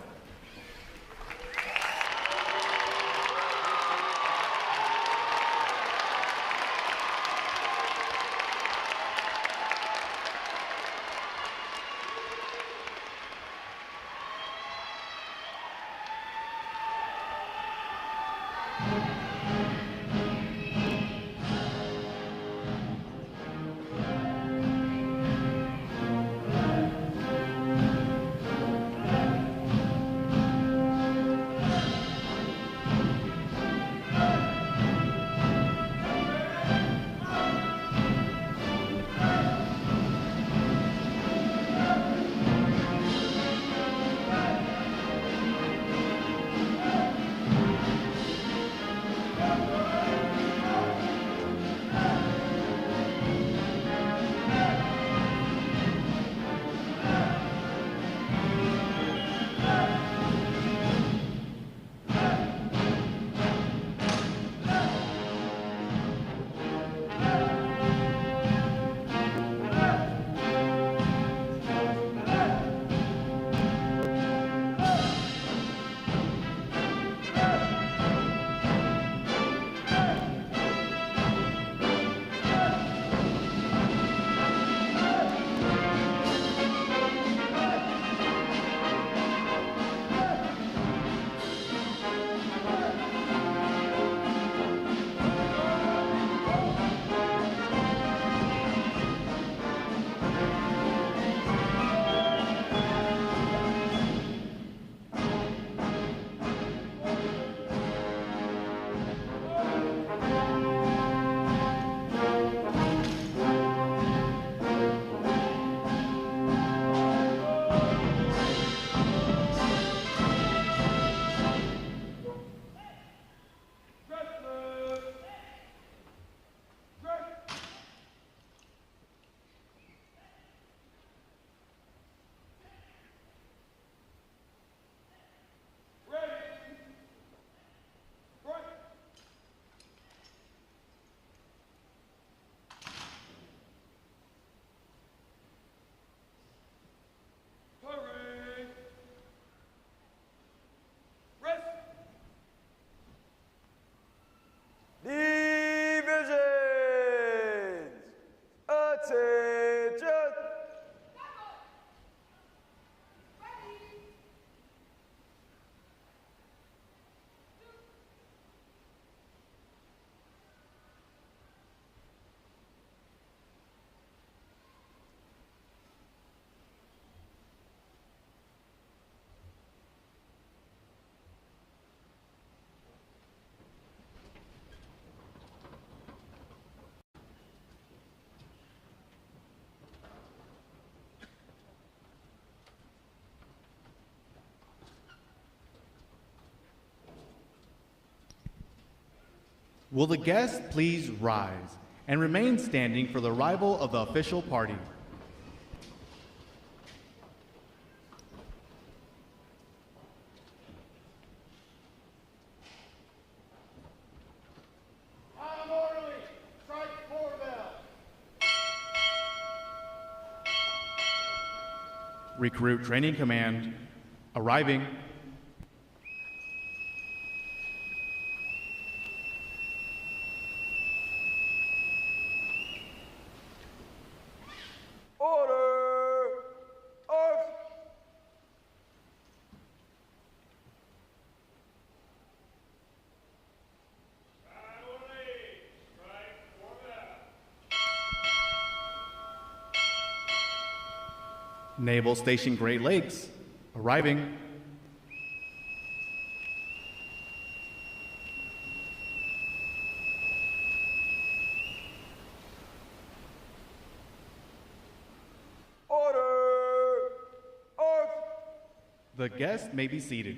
Will the guests please rise and remain standing for the arrival of the official party? I'm orderly. Strike 4 bell. Recruit Training Command, arriving. Order! Arms! Naval Station Great Lakes, arriving. Order! Arms! The guests may be seated.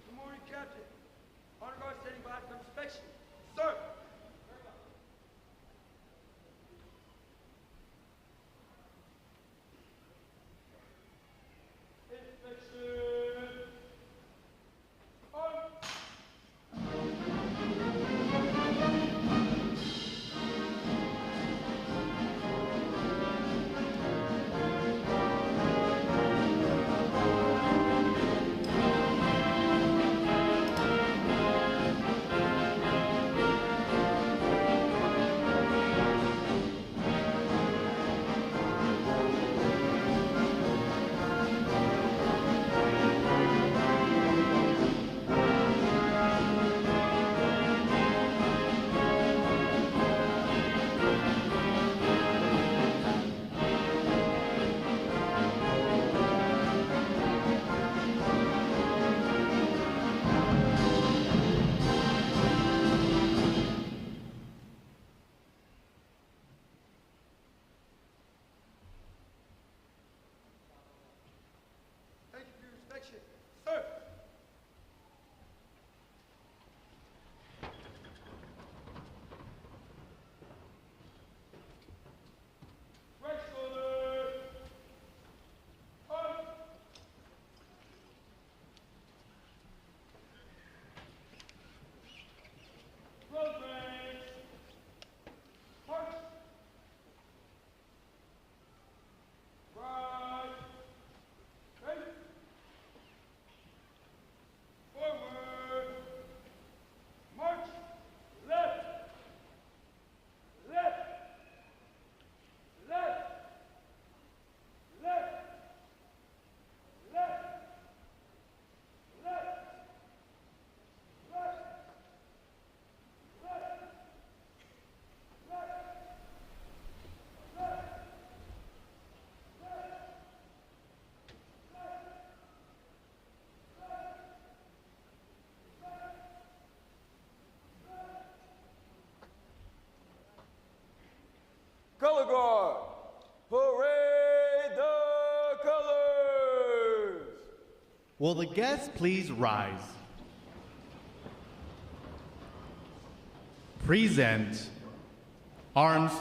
Good morning, Captain. Honor Guard standing by for inspection. Sir! Inspection! On! Thank you for your inspection. Sir! Right shoulder! On! Close range! March! Right! Ready? Forward! March! Left! Left! Left! Left! Left! Left! Left! Left! Color Guard, parade the colors. Will the guests please rise? Present. Arms.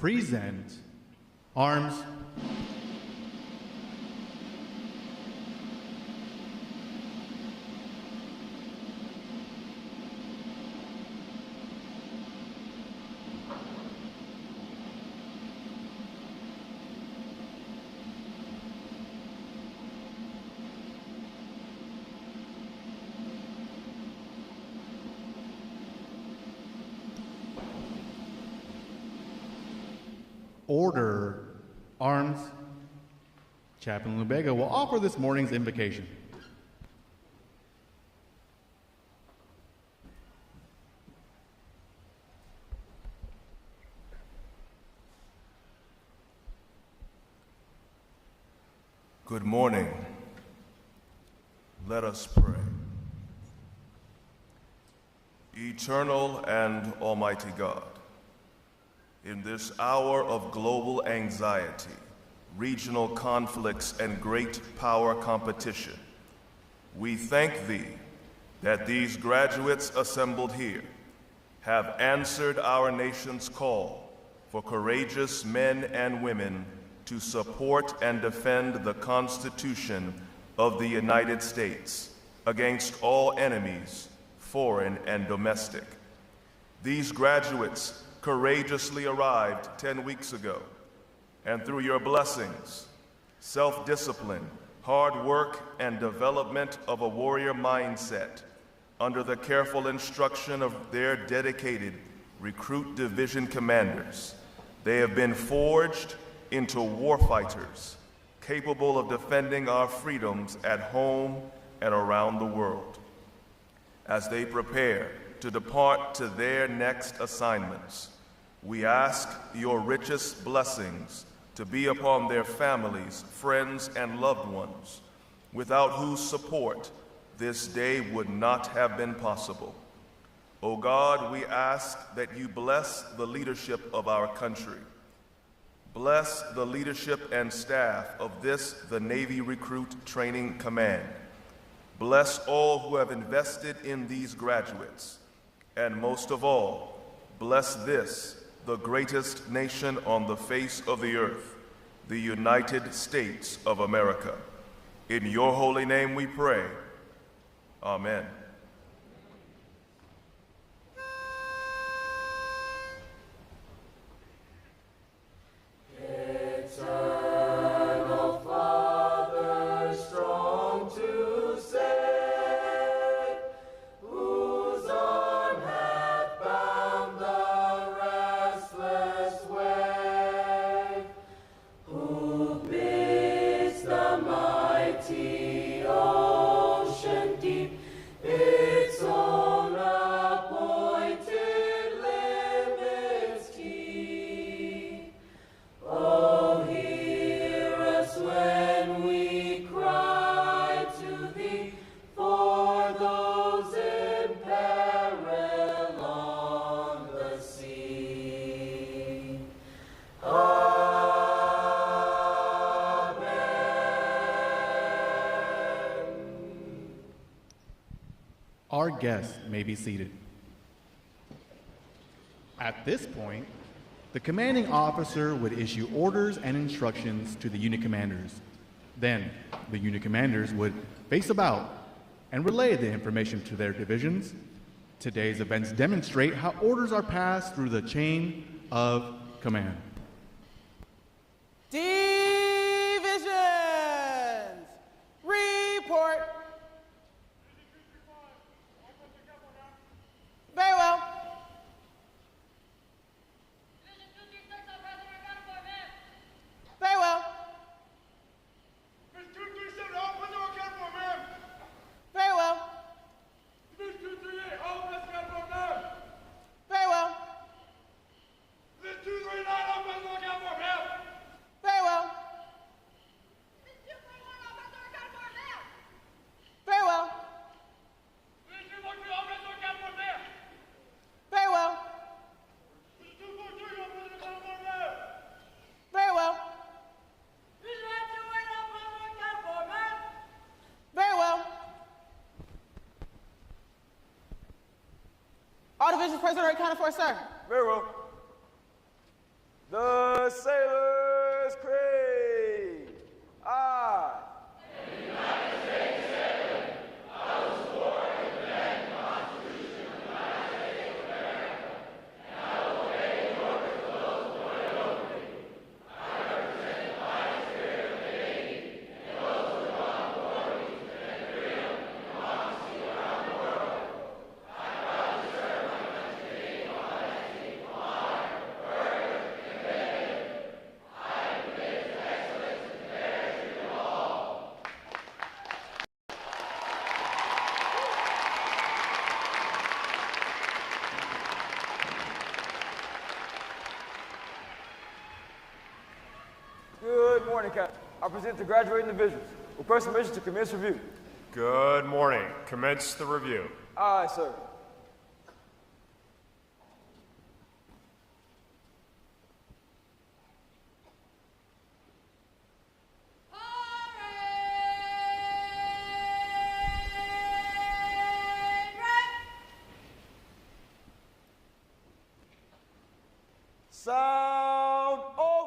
present arms. Order, arms. Chaplain Lubega will offer this morning's invocation. Good morning. Let us pray. Eternal and Almighty God, in this hour of global anxiety, regional conflicts, and great power competition, we thank Thee that these graduates assembled here have answered our nation's call for courageous men and women to support and defend the Constitution of the United States against all enemies, foreign and domestic. These graduates courageously arrived 10 weeks ago, and through your blessings, self-discipline, hard work, and development of a warrior mindset, under the careful instruction of their dedicated recruit division commanders, they have been forged into warfighters capable of defending our freedoms at home and around the world. As they prepare to depart to their next assignments, we ask your richest blessings to be upon their families, friends, and loved ones, without whose support this day would not have been possible. O God, we ask that you bless the leadership of our country. Bless the leadership and staff of this, the Navy Recruit Training Command. Bless all who have invested in these graduates. And most of all, bless this, the greatest nation on the face of the earth, the United States of America. In your holy name we pray. Amen. Eternal Father, strong to save, whose arm hath bound the restless wave, who bids the mighty ocean deep its own appointed limits keep. Oh, hear us when we cry to thee for those in peril on the sea. Our guests may be seated. At this point, the commanding officer would issue orders and instructions to the unit commanders. Then, the unit commanders would face about and relay the information to their divisions. Today's events demonstrate how orders are passed through the chain of command. Divisions, report. Very well. Very well. Very well. Very well. Very well. Very well. Very well. Very well. Very well. All divisions present are accounted for, sir. Very well. The Sailors Creed. I. The United States sailor. I was born to defend the Constitution of the United States of America, and I will obey the orders of those appointed over me. I represent the fighting spirit of the Navy and those who are on board me to defend freedom and democracy around the world. I proudly serve my country in all honesty, honor, courage, and faith. I am committed to excellence and fair treatment of all. Good morning, Captain. I present the graduating divisions. Request permission to commence review. Good morning. Commence the review. Aye, sir. Sound off.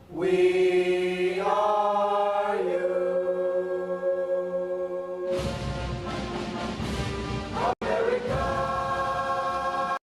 We are you. America.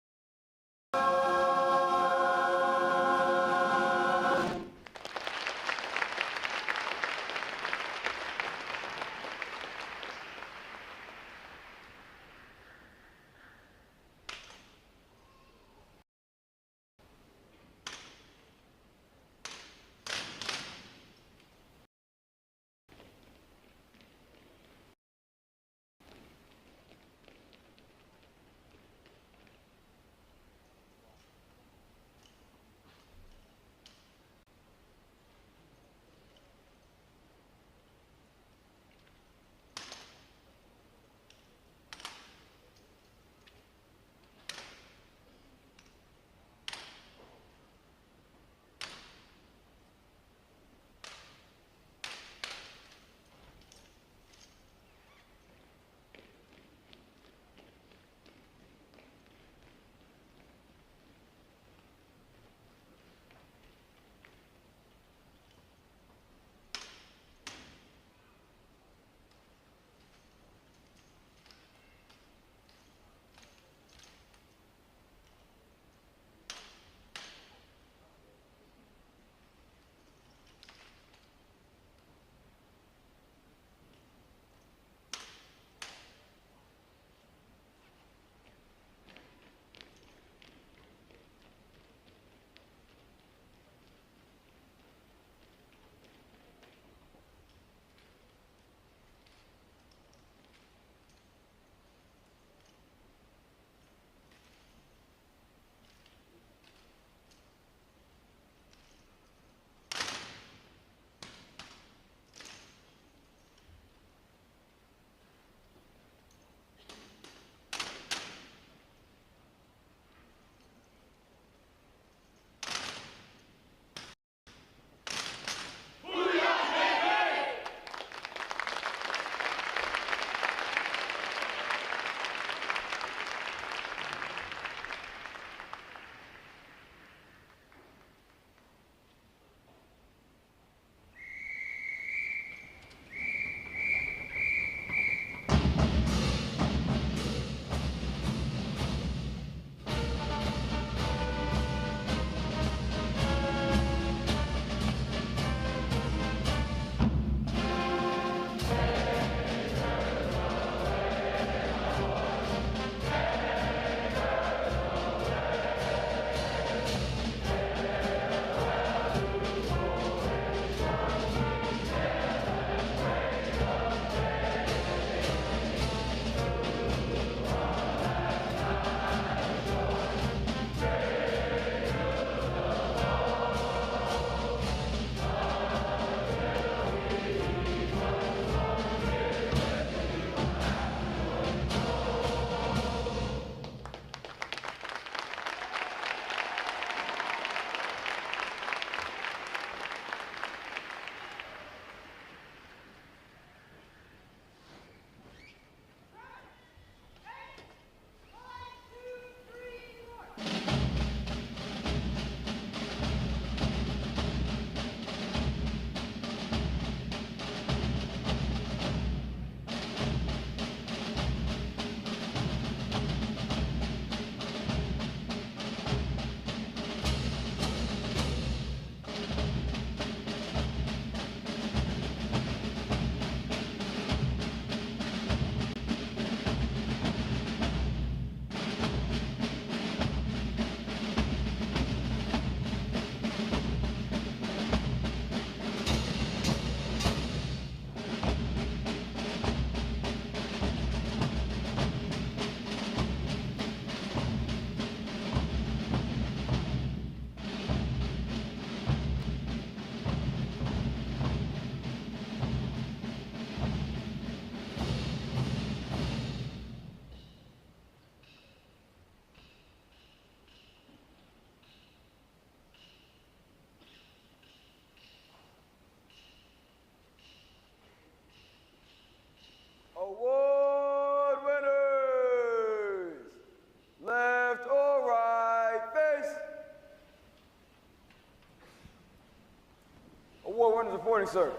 241 is reporting, sir.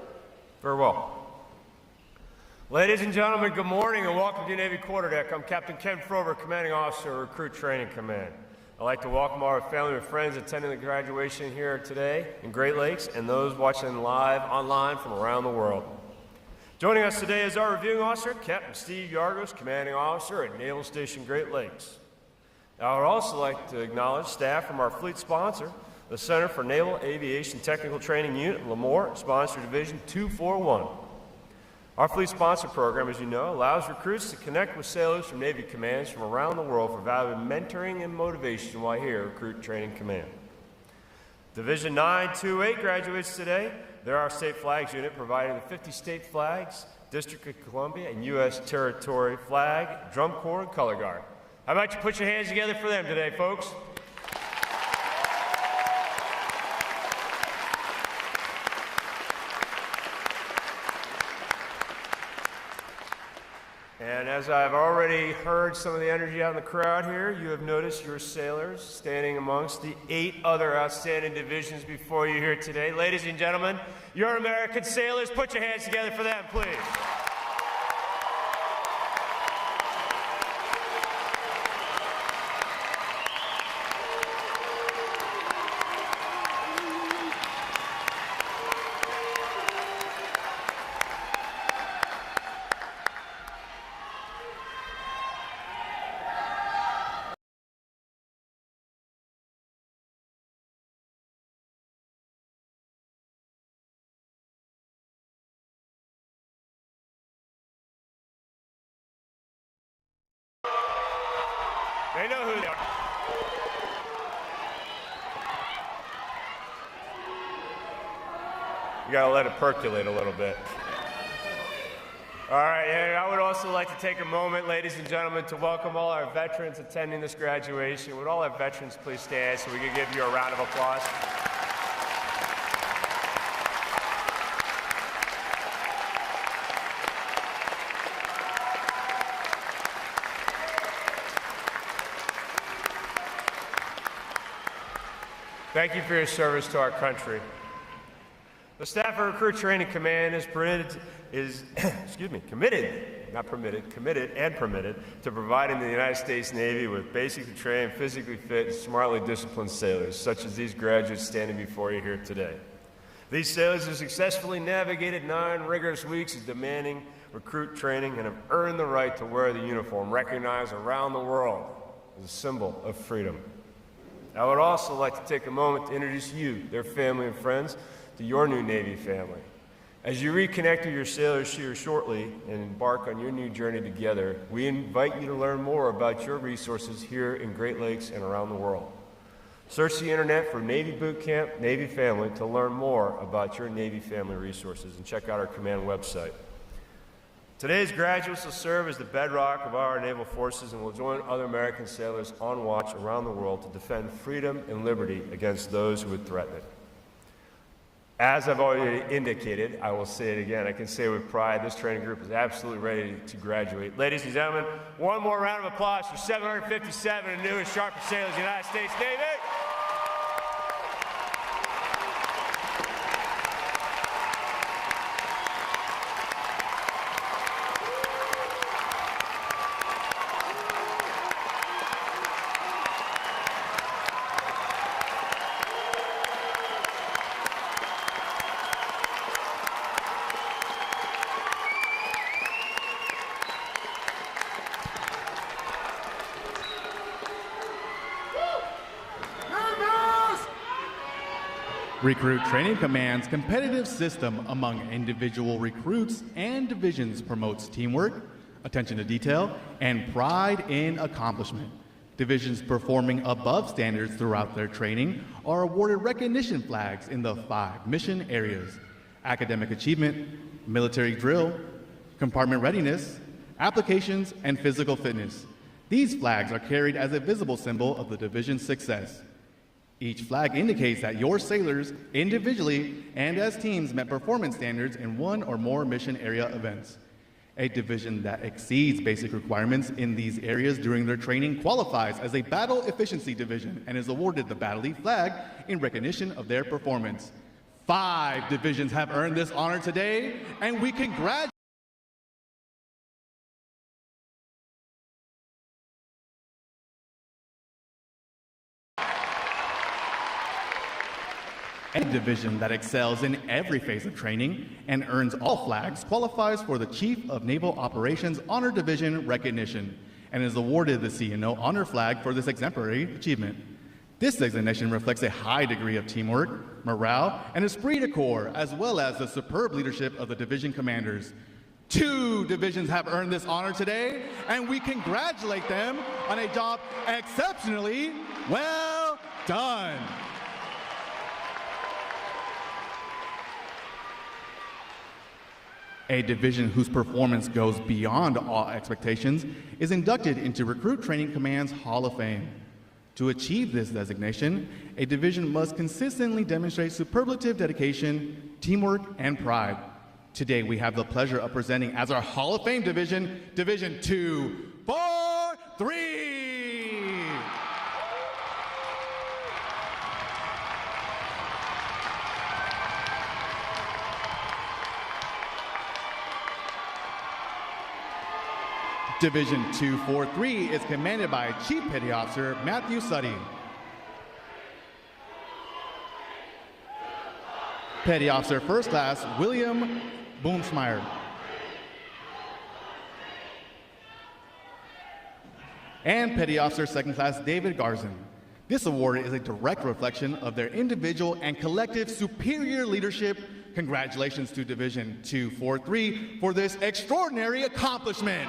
Very well. Ladies and gentlemen, good morning and welcome to Navy Quarterdeck. I'm Captain Ken Frober, Commanding Officer, Recruit Training Command. I'd like to welcome our family and friends attending the graduation here today in Great Lakes and those watching live online from around the world. Joining us today is our reviewing officer, Captain Steve Yargos, Commanding Officer at Naval Station Great Lakes. I would also like to acknowledge staff from our fleet sponsor, the Center for Naval Aviation Technical Training Unit, Lemoore, Sponsor Division 241. Our fleet sponsor program, as you know, allows recruits to connect with sailors from Navy commands from around the world for valuable mentoring and motivation while here at Recruit Training Command. Division 928 graduates today. They're our state flags unit, providing the 50 state flags, District of Columbia, and U.S. Territory flag, drum corps, and color guard. How about you put your hands together for them today, folks? And as I've already heard some of the energy out in the crowd here, you have noticed your sailors standing amongst the 8 other outstanding divisions before you here today. Ladies and gentlemen, your American sailors, put your hands together for them, please. They know who they are. You gotta let it percolate a little bit. All right, and I would also like to take a moment, ladies and gentlemen, to welcome all our veterans attending this graduation. Would all our veterans please stand so we can give you a round of applause? Thank you for your service to our country. The staff of Recruit Training Command committed and permitted to providing the United States Navy with basically trained, physically fit, and smartly disciplined sailors, such as these graduates standing before you here today. These sailors have successfully navigated 9 rigorous weeks of demanding recruit training and have earned the right to wear the uniform recognized around the world as a symbol of freedom. I would also like to take a moment to introduce you, their family and friends, to your new Navy family. As you reconnect with your sailors here shortly and embark on your new journey together, we invite you to learn more about your resources here in Great Lakes and around the world. Search the internet for Navy Bootcamp, Navy Family to learn more about your Navy family resources and check out our command website. Today's graduates will serve as the bedrock of our naval forces and will join other American sailors on watch around the world to defend freedom and liberty against those who would threaten it. As I've already indicated, I will say it again, I can say with pride, this training group is absolutely ready to graduate. Ladies and gentlemen, one more round of applause for 757 new and sharper sailors of the United States Navy. Recruit Training Command's competitive system among individual recruits and divisions promotes teamwork, attention to detail, and pride in accomplishment. Divisions performing above standards throughout their training are awarded recognition flags in the 5 mission areas: academic achievement, military drill, compartment readiness, applications, and physical fitness. These flags are carried as a visible symbol of the division's success. Each flag indicates that your sailors, individually and as teams, met performance standards in 1 or more mission area events. A division that exceeds basic requirements in these areas during their training qualifies as a battle efficiency division and is awarded the Battle E flag in recognition of their performance. 5 divisions have earned this honor today, and we congratulate a division that excels in every phase of training and earns all flags qualifies for the Chief of Naval Operations Honor Division recognition and is awarded the CNO Honor Flag for this exemplary achievement. This designation reflects a high degree of teamwork, morale, and esprit de corps, as well as the superb leadership of the division commanders. 2 divisions have earned this honor today, and we congratulate them on a job exceptionally well done. A division whose performance goes beyond all expectations is inducted into Recruit Training Command's Hall of Fame. To achieve this designation, a division must consistently demonstrate superlative dedication, teamwork, and pride. Today, we have the pleasure of presenting as our Hall of Fame division, Division 243. Division 243 is commanded by Chief Petty Officer Matthew Suddy. Petty Officer First Class William Boomsmeyer. And Petty Officer Second Class David Garzon. This award is a direct reflection of their individual and collective superior leadership. Congratulations to Division 243 for this extraordinary accomplishment.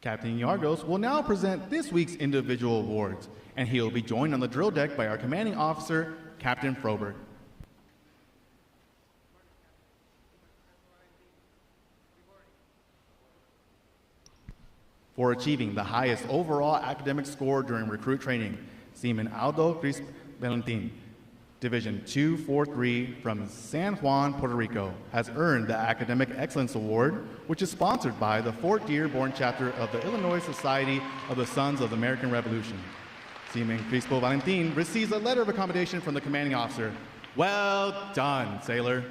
Captain Yargos will now present this week's individual awards, and he will be joined on the drill deck by our commanding officer, Captain Froberg. For achieving the highest overall academic score during recruit training, Seaman Aldo Crisp Valentin, Division 243 from San Juan, Puerto Rico, has earned the Academic Excellence Award, which is sponsored by the Fort Dearborn chapter of the Illinois Society of the Sons of the American Revolution. Seaman Crispo Valentin receives a letter of accommodation from the commanding officer. Well done, sailor.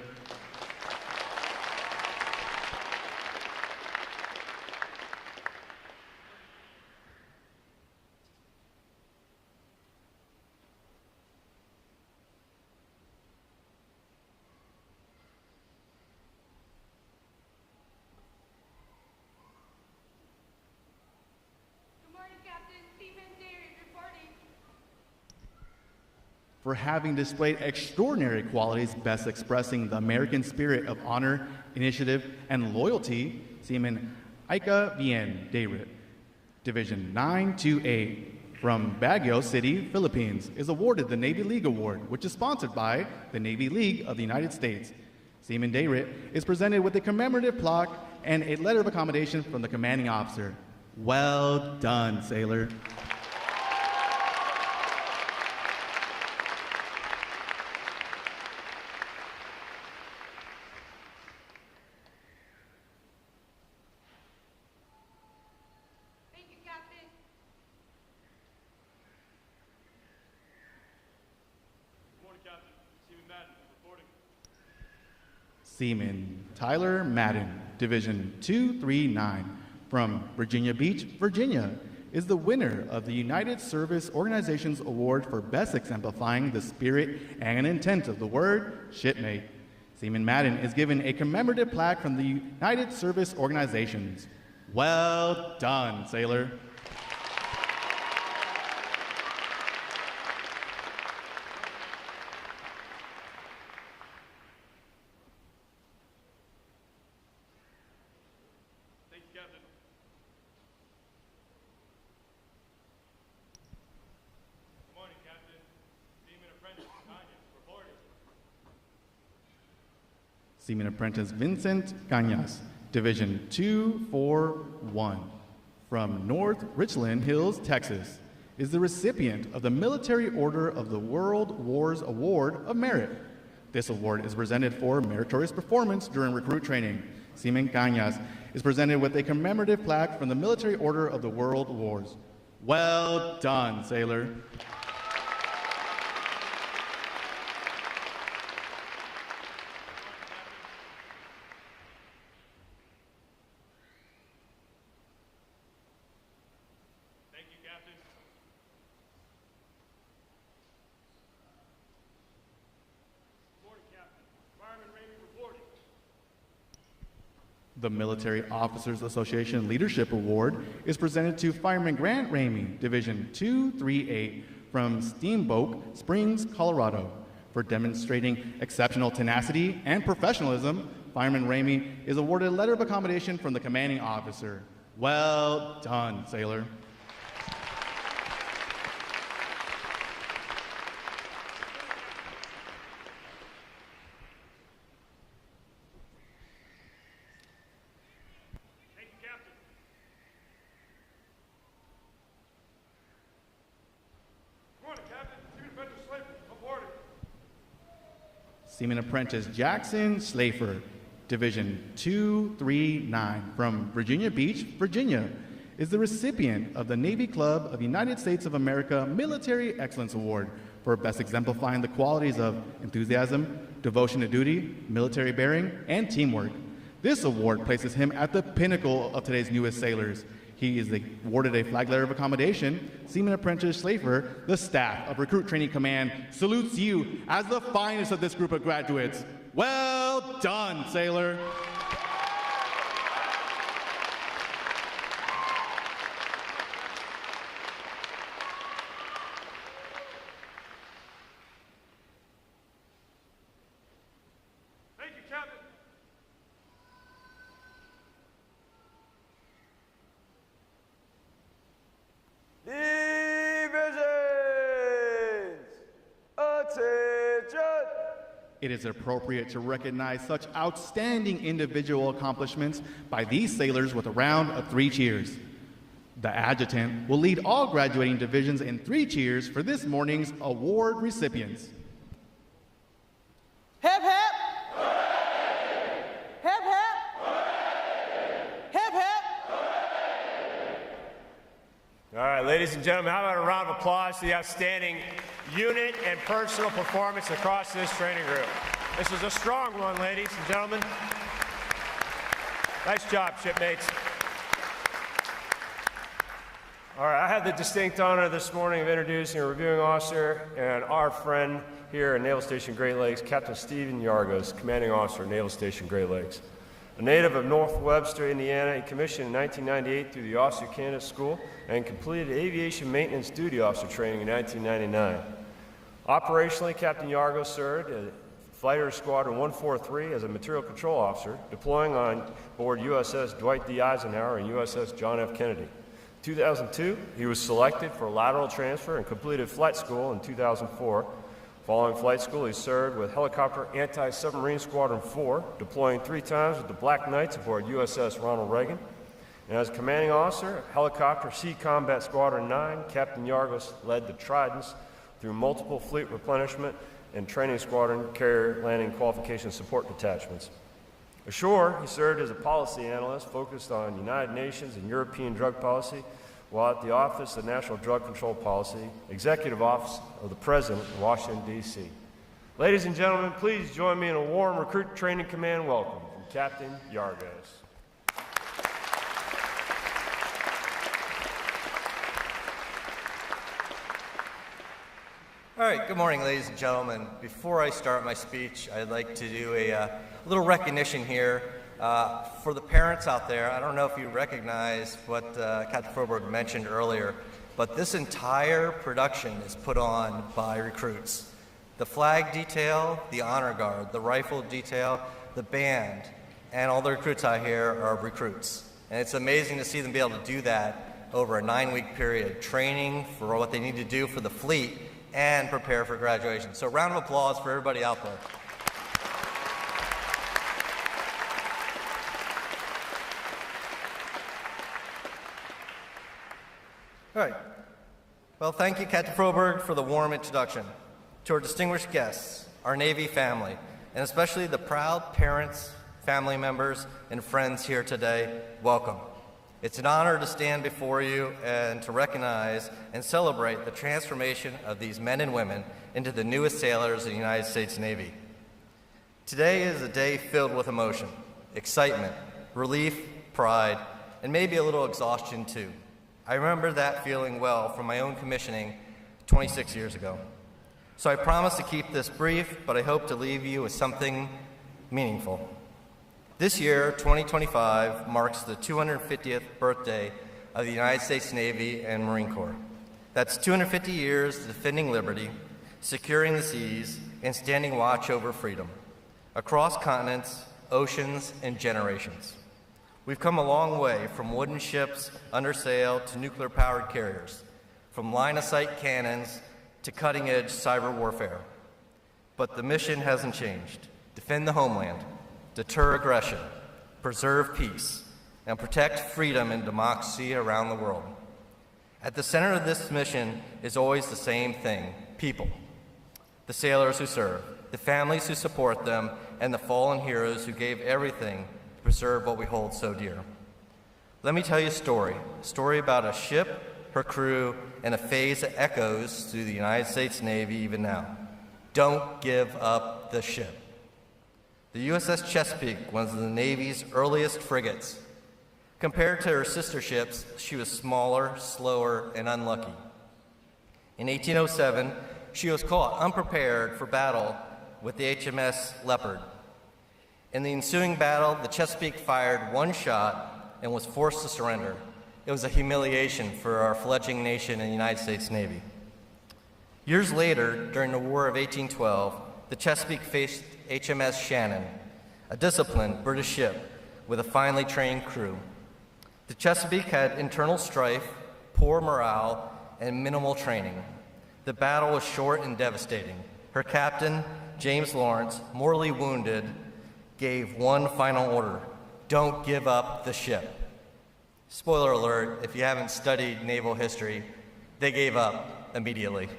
For having displayed extraordinary qualities best expressing the American spirit of honor, initiative, and loyalty, Seaman Aika Bien Dayrit, Division 928 from Baguio City, Philippines, is awarded the Navy League Award, which is sponsored by the Navy League of the United States. Seaman Dayrit is presented with a commemorative plaque and a letter of accommodation from the commanding officer. Well done, sailor. Seaman Tyler Madden, Division 239, from Virginia Beach, Virginia, is the winner of the United Service Organizations Award for Best Exemplifying the Spirit and Intent of the Word Shipmate. Seaman Madden is given a commemorative plaque from the United Service Organizations. Well done, sailor. Seaman Apprentice Vincent Cañas, Division 241, from North Richland Hills, Texas, is the recipient of the Military Order of the World Wars Award of Merit. This award is presented for meritorious performance during recruit training. Seaman Cañas is presented with a commemorative plaque from the Military Order of the World Wars. Well done, sailor. The Military Officers Association Leadership Award is presented to Fireman Grant Ramey, Division 238, from Steamboat Springs, Colorado. For demonstrating exceptional tenacity and professionalism, Fireman Ramey is awarded a letter of accommodation from the commanding officer. Well done, sailor. Seaman Apprentice Jackson Slafer, Division 239, from Virginia Beach, Virginia, is the recipient of the Navy Club of the United States of America Military Excellence Award for best exemplifying the qualities of enthusiasm, devotion to duty, military bearing, and teamwork. This award places him at the pinnacle of today's newest sailors. He is awarded a flag letter of accommodation. Seaman Apprentice Schlafer, the staff of Recruit Training Command, salutes you as the finest of this group of graduates. Well done, sailor. Thank you, Captain. Divisions! Attention! It is appropriate to recognize such outstanding individual accomplishments by these sailors with a round of 3 cheers. The adjutant will lead all graduating divisions in 3 cheers for this morning's award recipients. Hip hip! Hooray! Hip hip! Hooray! Hip hip! All right, right, ladies and gentlemen, how about a round of applause to the outstanding unit and personal performance across this training group. This is a strong one, ladies and gentlemen. Nice job, shipmates. All right, I have the distinct honor this morning of introducing a reviewing officer and our friend here at Naval Station Great Lakes, Captain Stephen Yargos, Commanding Officer, Naval Station Great Lakes. A native of North Webster, Indiana, he commissioned in 1998 through the Officer Candidate School and completed aviation maintenance duty officer training in 1999. Operationally, Captain Yargos served at Fighter Squadron 143 as a material control officer, deploying on board USS Dwight D. Eisenhower and USS John F. Kennedy. In 2002, he was selected for lateral transfer and completed flight school in 2004. Following flight school, he served with Helicopter Anti-Submarine Squadron 4, deploying 3 times with the Black Knights aboard USS Ronald Reagan. And as commanding officer, Helicopter Sea Combat Squadron 9, Captain Yargos led the Tridents through multiple fleet replenishment and training squadron carrier landing qualification support detachments. Ashore, he served as a policy analyst focused on United Nations and European drug policy, while at the Office of National Drug Control Policy, Executive Office of the President in Washington, D.C. Ladies and gentlemen, please join me in a warm Recruit Training Command welcome from Captain Yargos. All right, good morning, ladies and gentlemen. Before I start my speech, I'd like to do a little recognition here for the parents out there. I don't know if you recognize what Captain Froberg mentioned earlier, but this entire production is put on by recruits. The flag detail, the honor guard, the rifle detail, the band, and all the recruits out here are recruits. And it's amazing to see them be able to do that over a 9-week period, training for what they need to do for the fleet and prepare for graduation. So a round of applause for everybody out there. All right. Well, thank you, Captain Froberg, for the warm introduction. To our distinguished guests, our Navy family, and especially the proud parents, family members, and friends here today, welcome. It's an honor to stand before you and to recognize and celebrate the transformation of these men and women into the newest sailors in the United States Navy. Today is a day filled with emotion, excitement, relief, pride, and maybe a little exhaustion too. I remember that feeling well from my own commissioning 26 years ago. So I promise to keep this brief, but I hope to leave you with something meaningful. This year, 2025, marks the 250th birthday of the United States Navy and Marine Corps. That's 250 years defending liberty, securing the seas, and standing watch over freedom, across continents, oceans, and generations. We've come a long way from wooden ships under sail to nuclear-powered carriers, from line-of-sight cannons to cutting-edge cyber warfare. But the mission hasn't changed: defend the homeland, deter aggression, preserve peace, and protect freedom and democracy around the world. At the center of this mission is always the same thing: people. The sailors who serve, the families who support them, and the fallen heroes who gave everything to preserve what we hold so dear. Let me tell you a story about a ship, her crew, and a phase that echoes through the United States Navy even now. Don't give up the ship. The USS Chesapeake, one of the Navy's earliest frigates. Compared to her sister ships, she was smaller, slower, and unlucky. In 1807, she was caught unprepared for battle with the HMS Leopard. In the ensuing battle, the Chesapeake fired one shot and was forced to surrender. It was a humiliation for our fledgling nation in the United States Navy. Years later, during the War of 1812, the Chesapeake faced HMS Shannon, a disciplined British ship with a finely trained crew. The Chesapeake had internal strife, poor morale, and minimal training. The battle was short and devastating. Her captain, James Lawrence, mortally wounded, gave one final order: don't give up the ship. Spoiler alert, if you haven't studied naval history, they gave up immediately.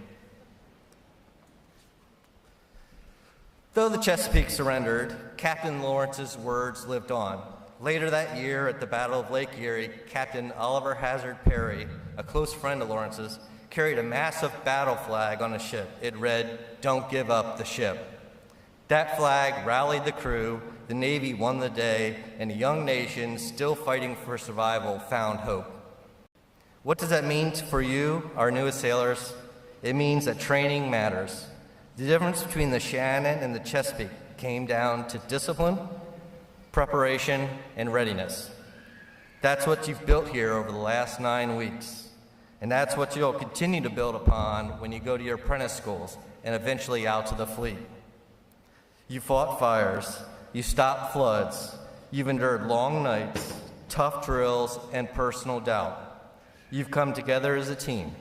Though the Chesapeake surrendered, Captain Lawrence's words lived on. Later that year at the Battle of Lake Erie, Captain Oliver Hazard Perry a close friend of Lawrence's, carried a massive battle flag on a ship. It read, "Don't give up the ship." That flag rallied the crew, the Navy won the day, and a young nation still fighting for survival found hope. What does that mean for you, our newest sailors? It means that training matters. The difference between the Shannon and the Chesapeake came down to discipline, preparation, and readiness. That's what you've built here over the last 9 weeks. And that's what you'll continue to build upon when you go to your apprentice schools and eventually out to the fleet. You fought fires, you stopped floods, you've endured long nights, tough drills, and personal doubt. You've come together as a team.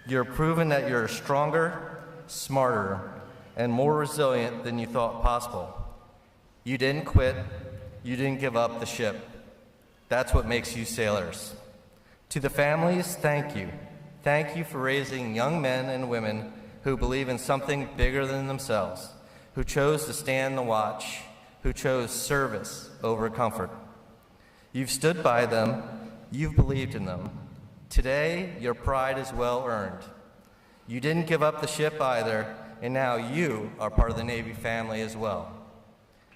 You're proven that you're stronger, smarter, and more resilient than you thought possible. You didn't quit, you didn't give up the ship. That's what makes you sailors. To the families, thank you. Thank you for raising young men and women who believe in something bigger than themselves, who chose to stand the watch, who chose service over comfort. You've stood by them, you've believed in them. Today, your pride is well earned. You didn't give up the ship either, and now you are part of the Navy family as well.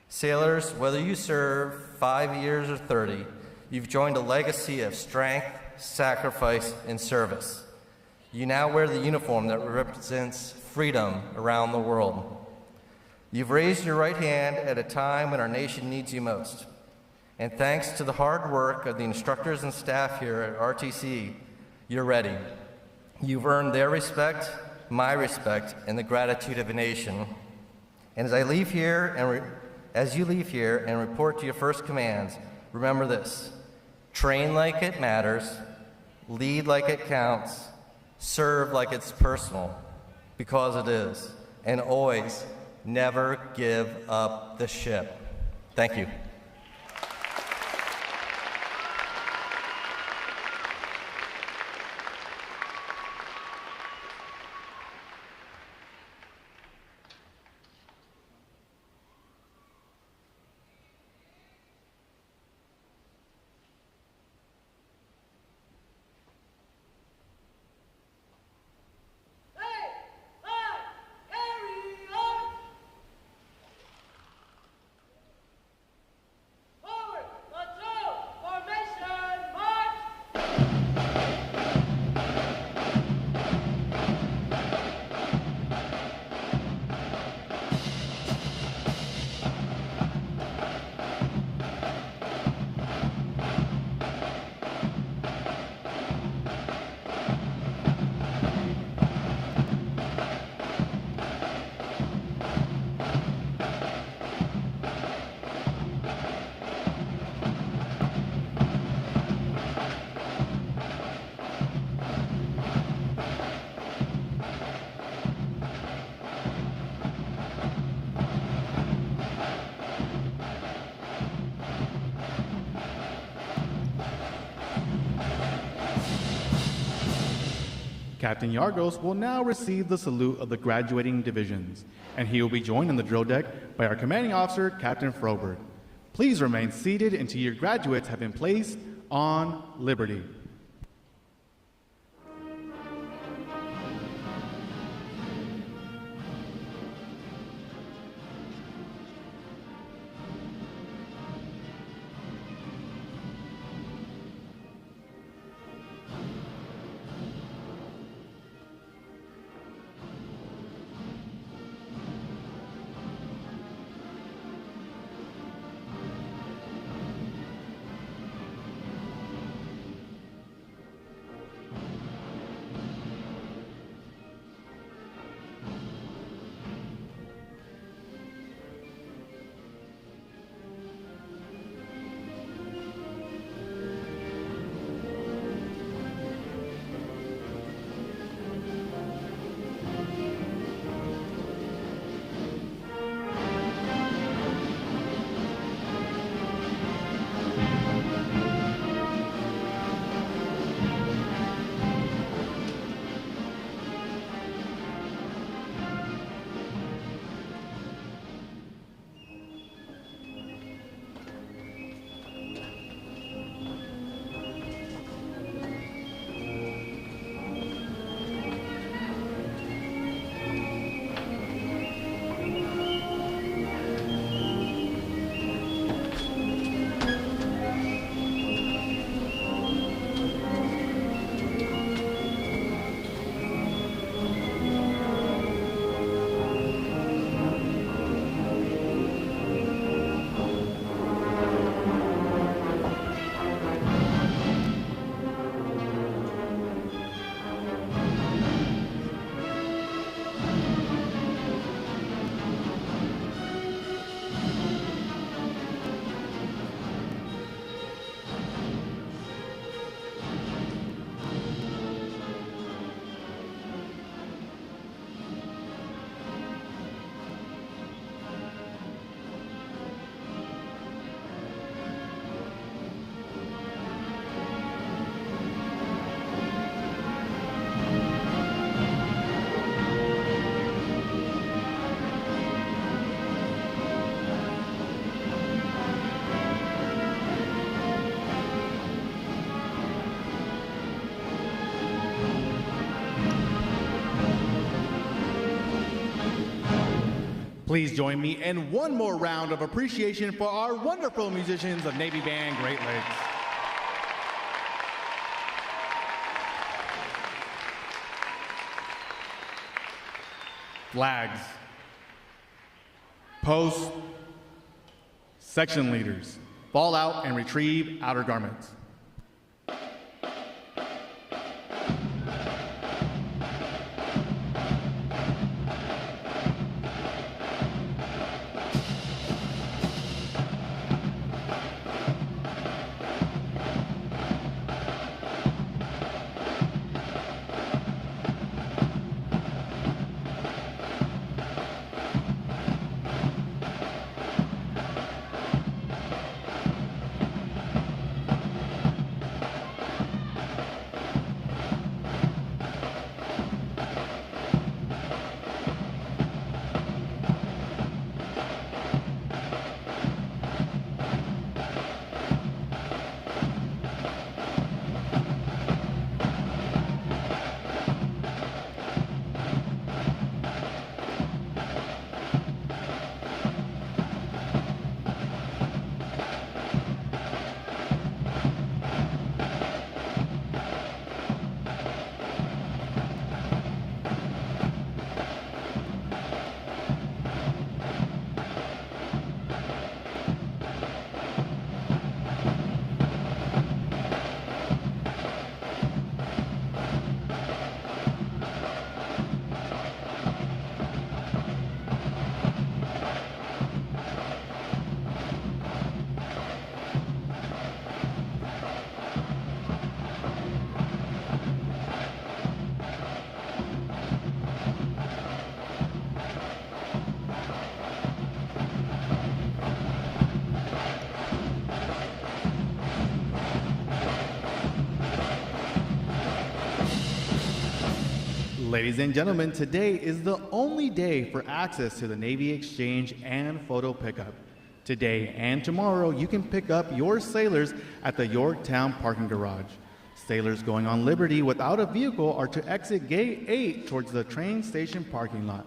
Sailors, whether you serve 5 years or 30, you've joined a legacy of strength, sacrifice, and service. You now wear the uniform that represents freedom around the world. You've raised your right hand at a time when our nation needs you most. And thanks to the hard work of the instructors and staff here at RTC, you're ready. You've earned their respect, my respect, and the gratitude of a nation. And as you leave here and report to your first commands, remember this: train like it matters, lead like it counts, serve like it's personal, because it is, and always never give up the ship. Thank you. Captain Yargos will now receive the salute of the graduating divisions, and he will be joined on the drill deck by our commanding officer, Captain Froberg. Please remain seated until your graduates have been placed on liberty. Please join me in one more round of appreciation for our wonderful musicians of Navy Band Great Lakes. Flags, post, section leaders, fall out and retrieve outer garments. Ladies and gentlemen, today is the only day for access to the Navy Exchange and photo pickup. Today and tomorrow, you can pick up your sailors at the Yorktown parking garage. Sailors going on liberty without a vehicle are to exit Gate 8 towards the train station parking lot.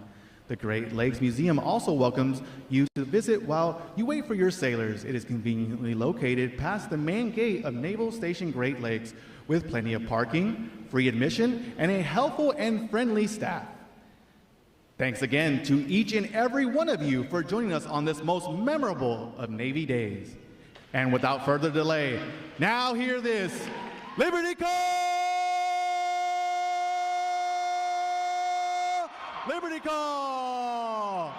The Great Lakes Museum also welcomes you to visit while you wait for your sailors. It is conveniently located past the main gate of Naval Station Great Lakes with plenty of parking, free admission, and a helpful and friendly staff. Thanks again to each and every one of you for joining us on this most memorable of Navy days. And without further delay, now hear this, Liberty Call! Liberty Call!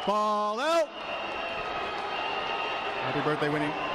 Fall out! Happy birthday, Winnie.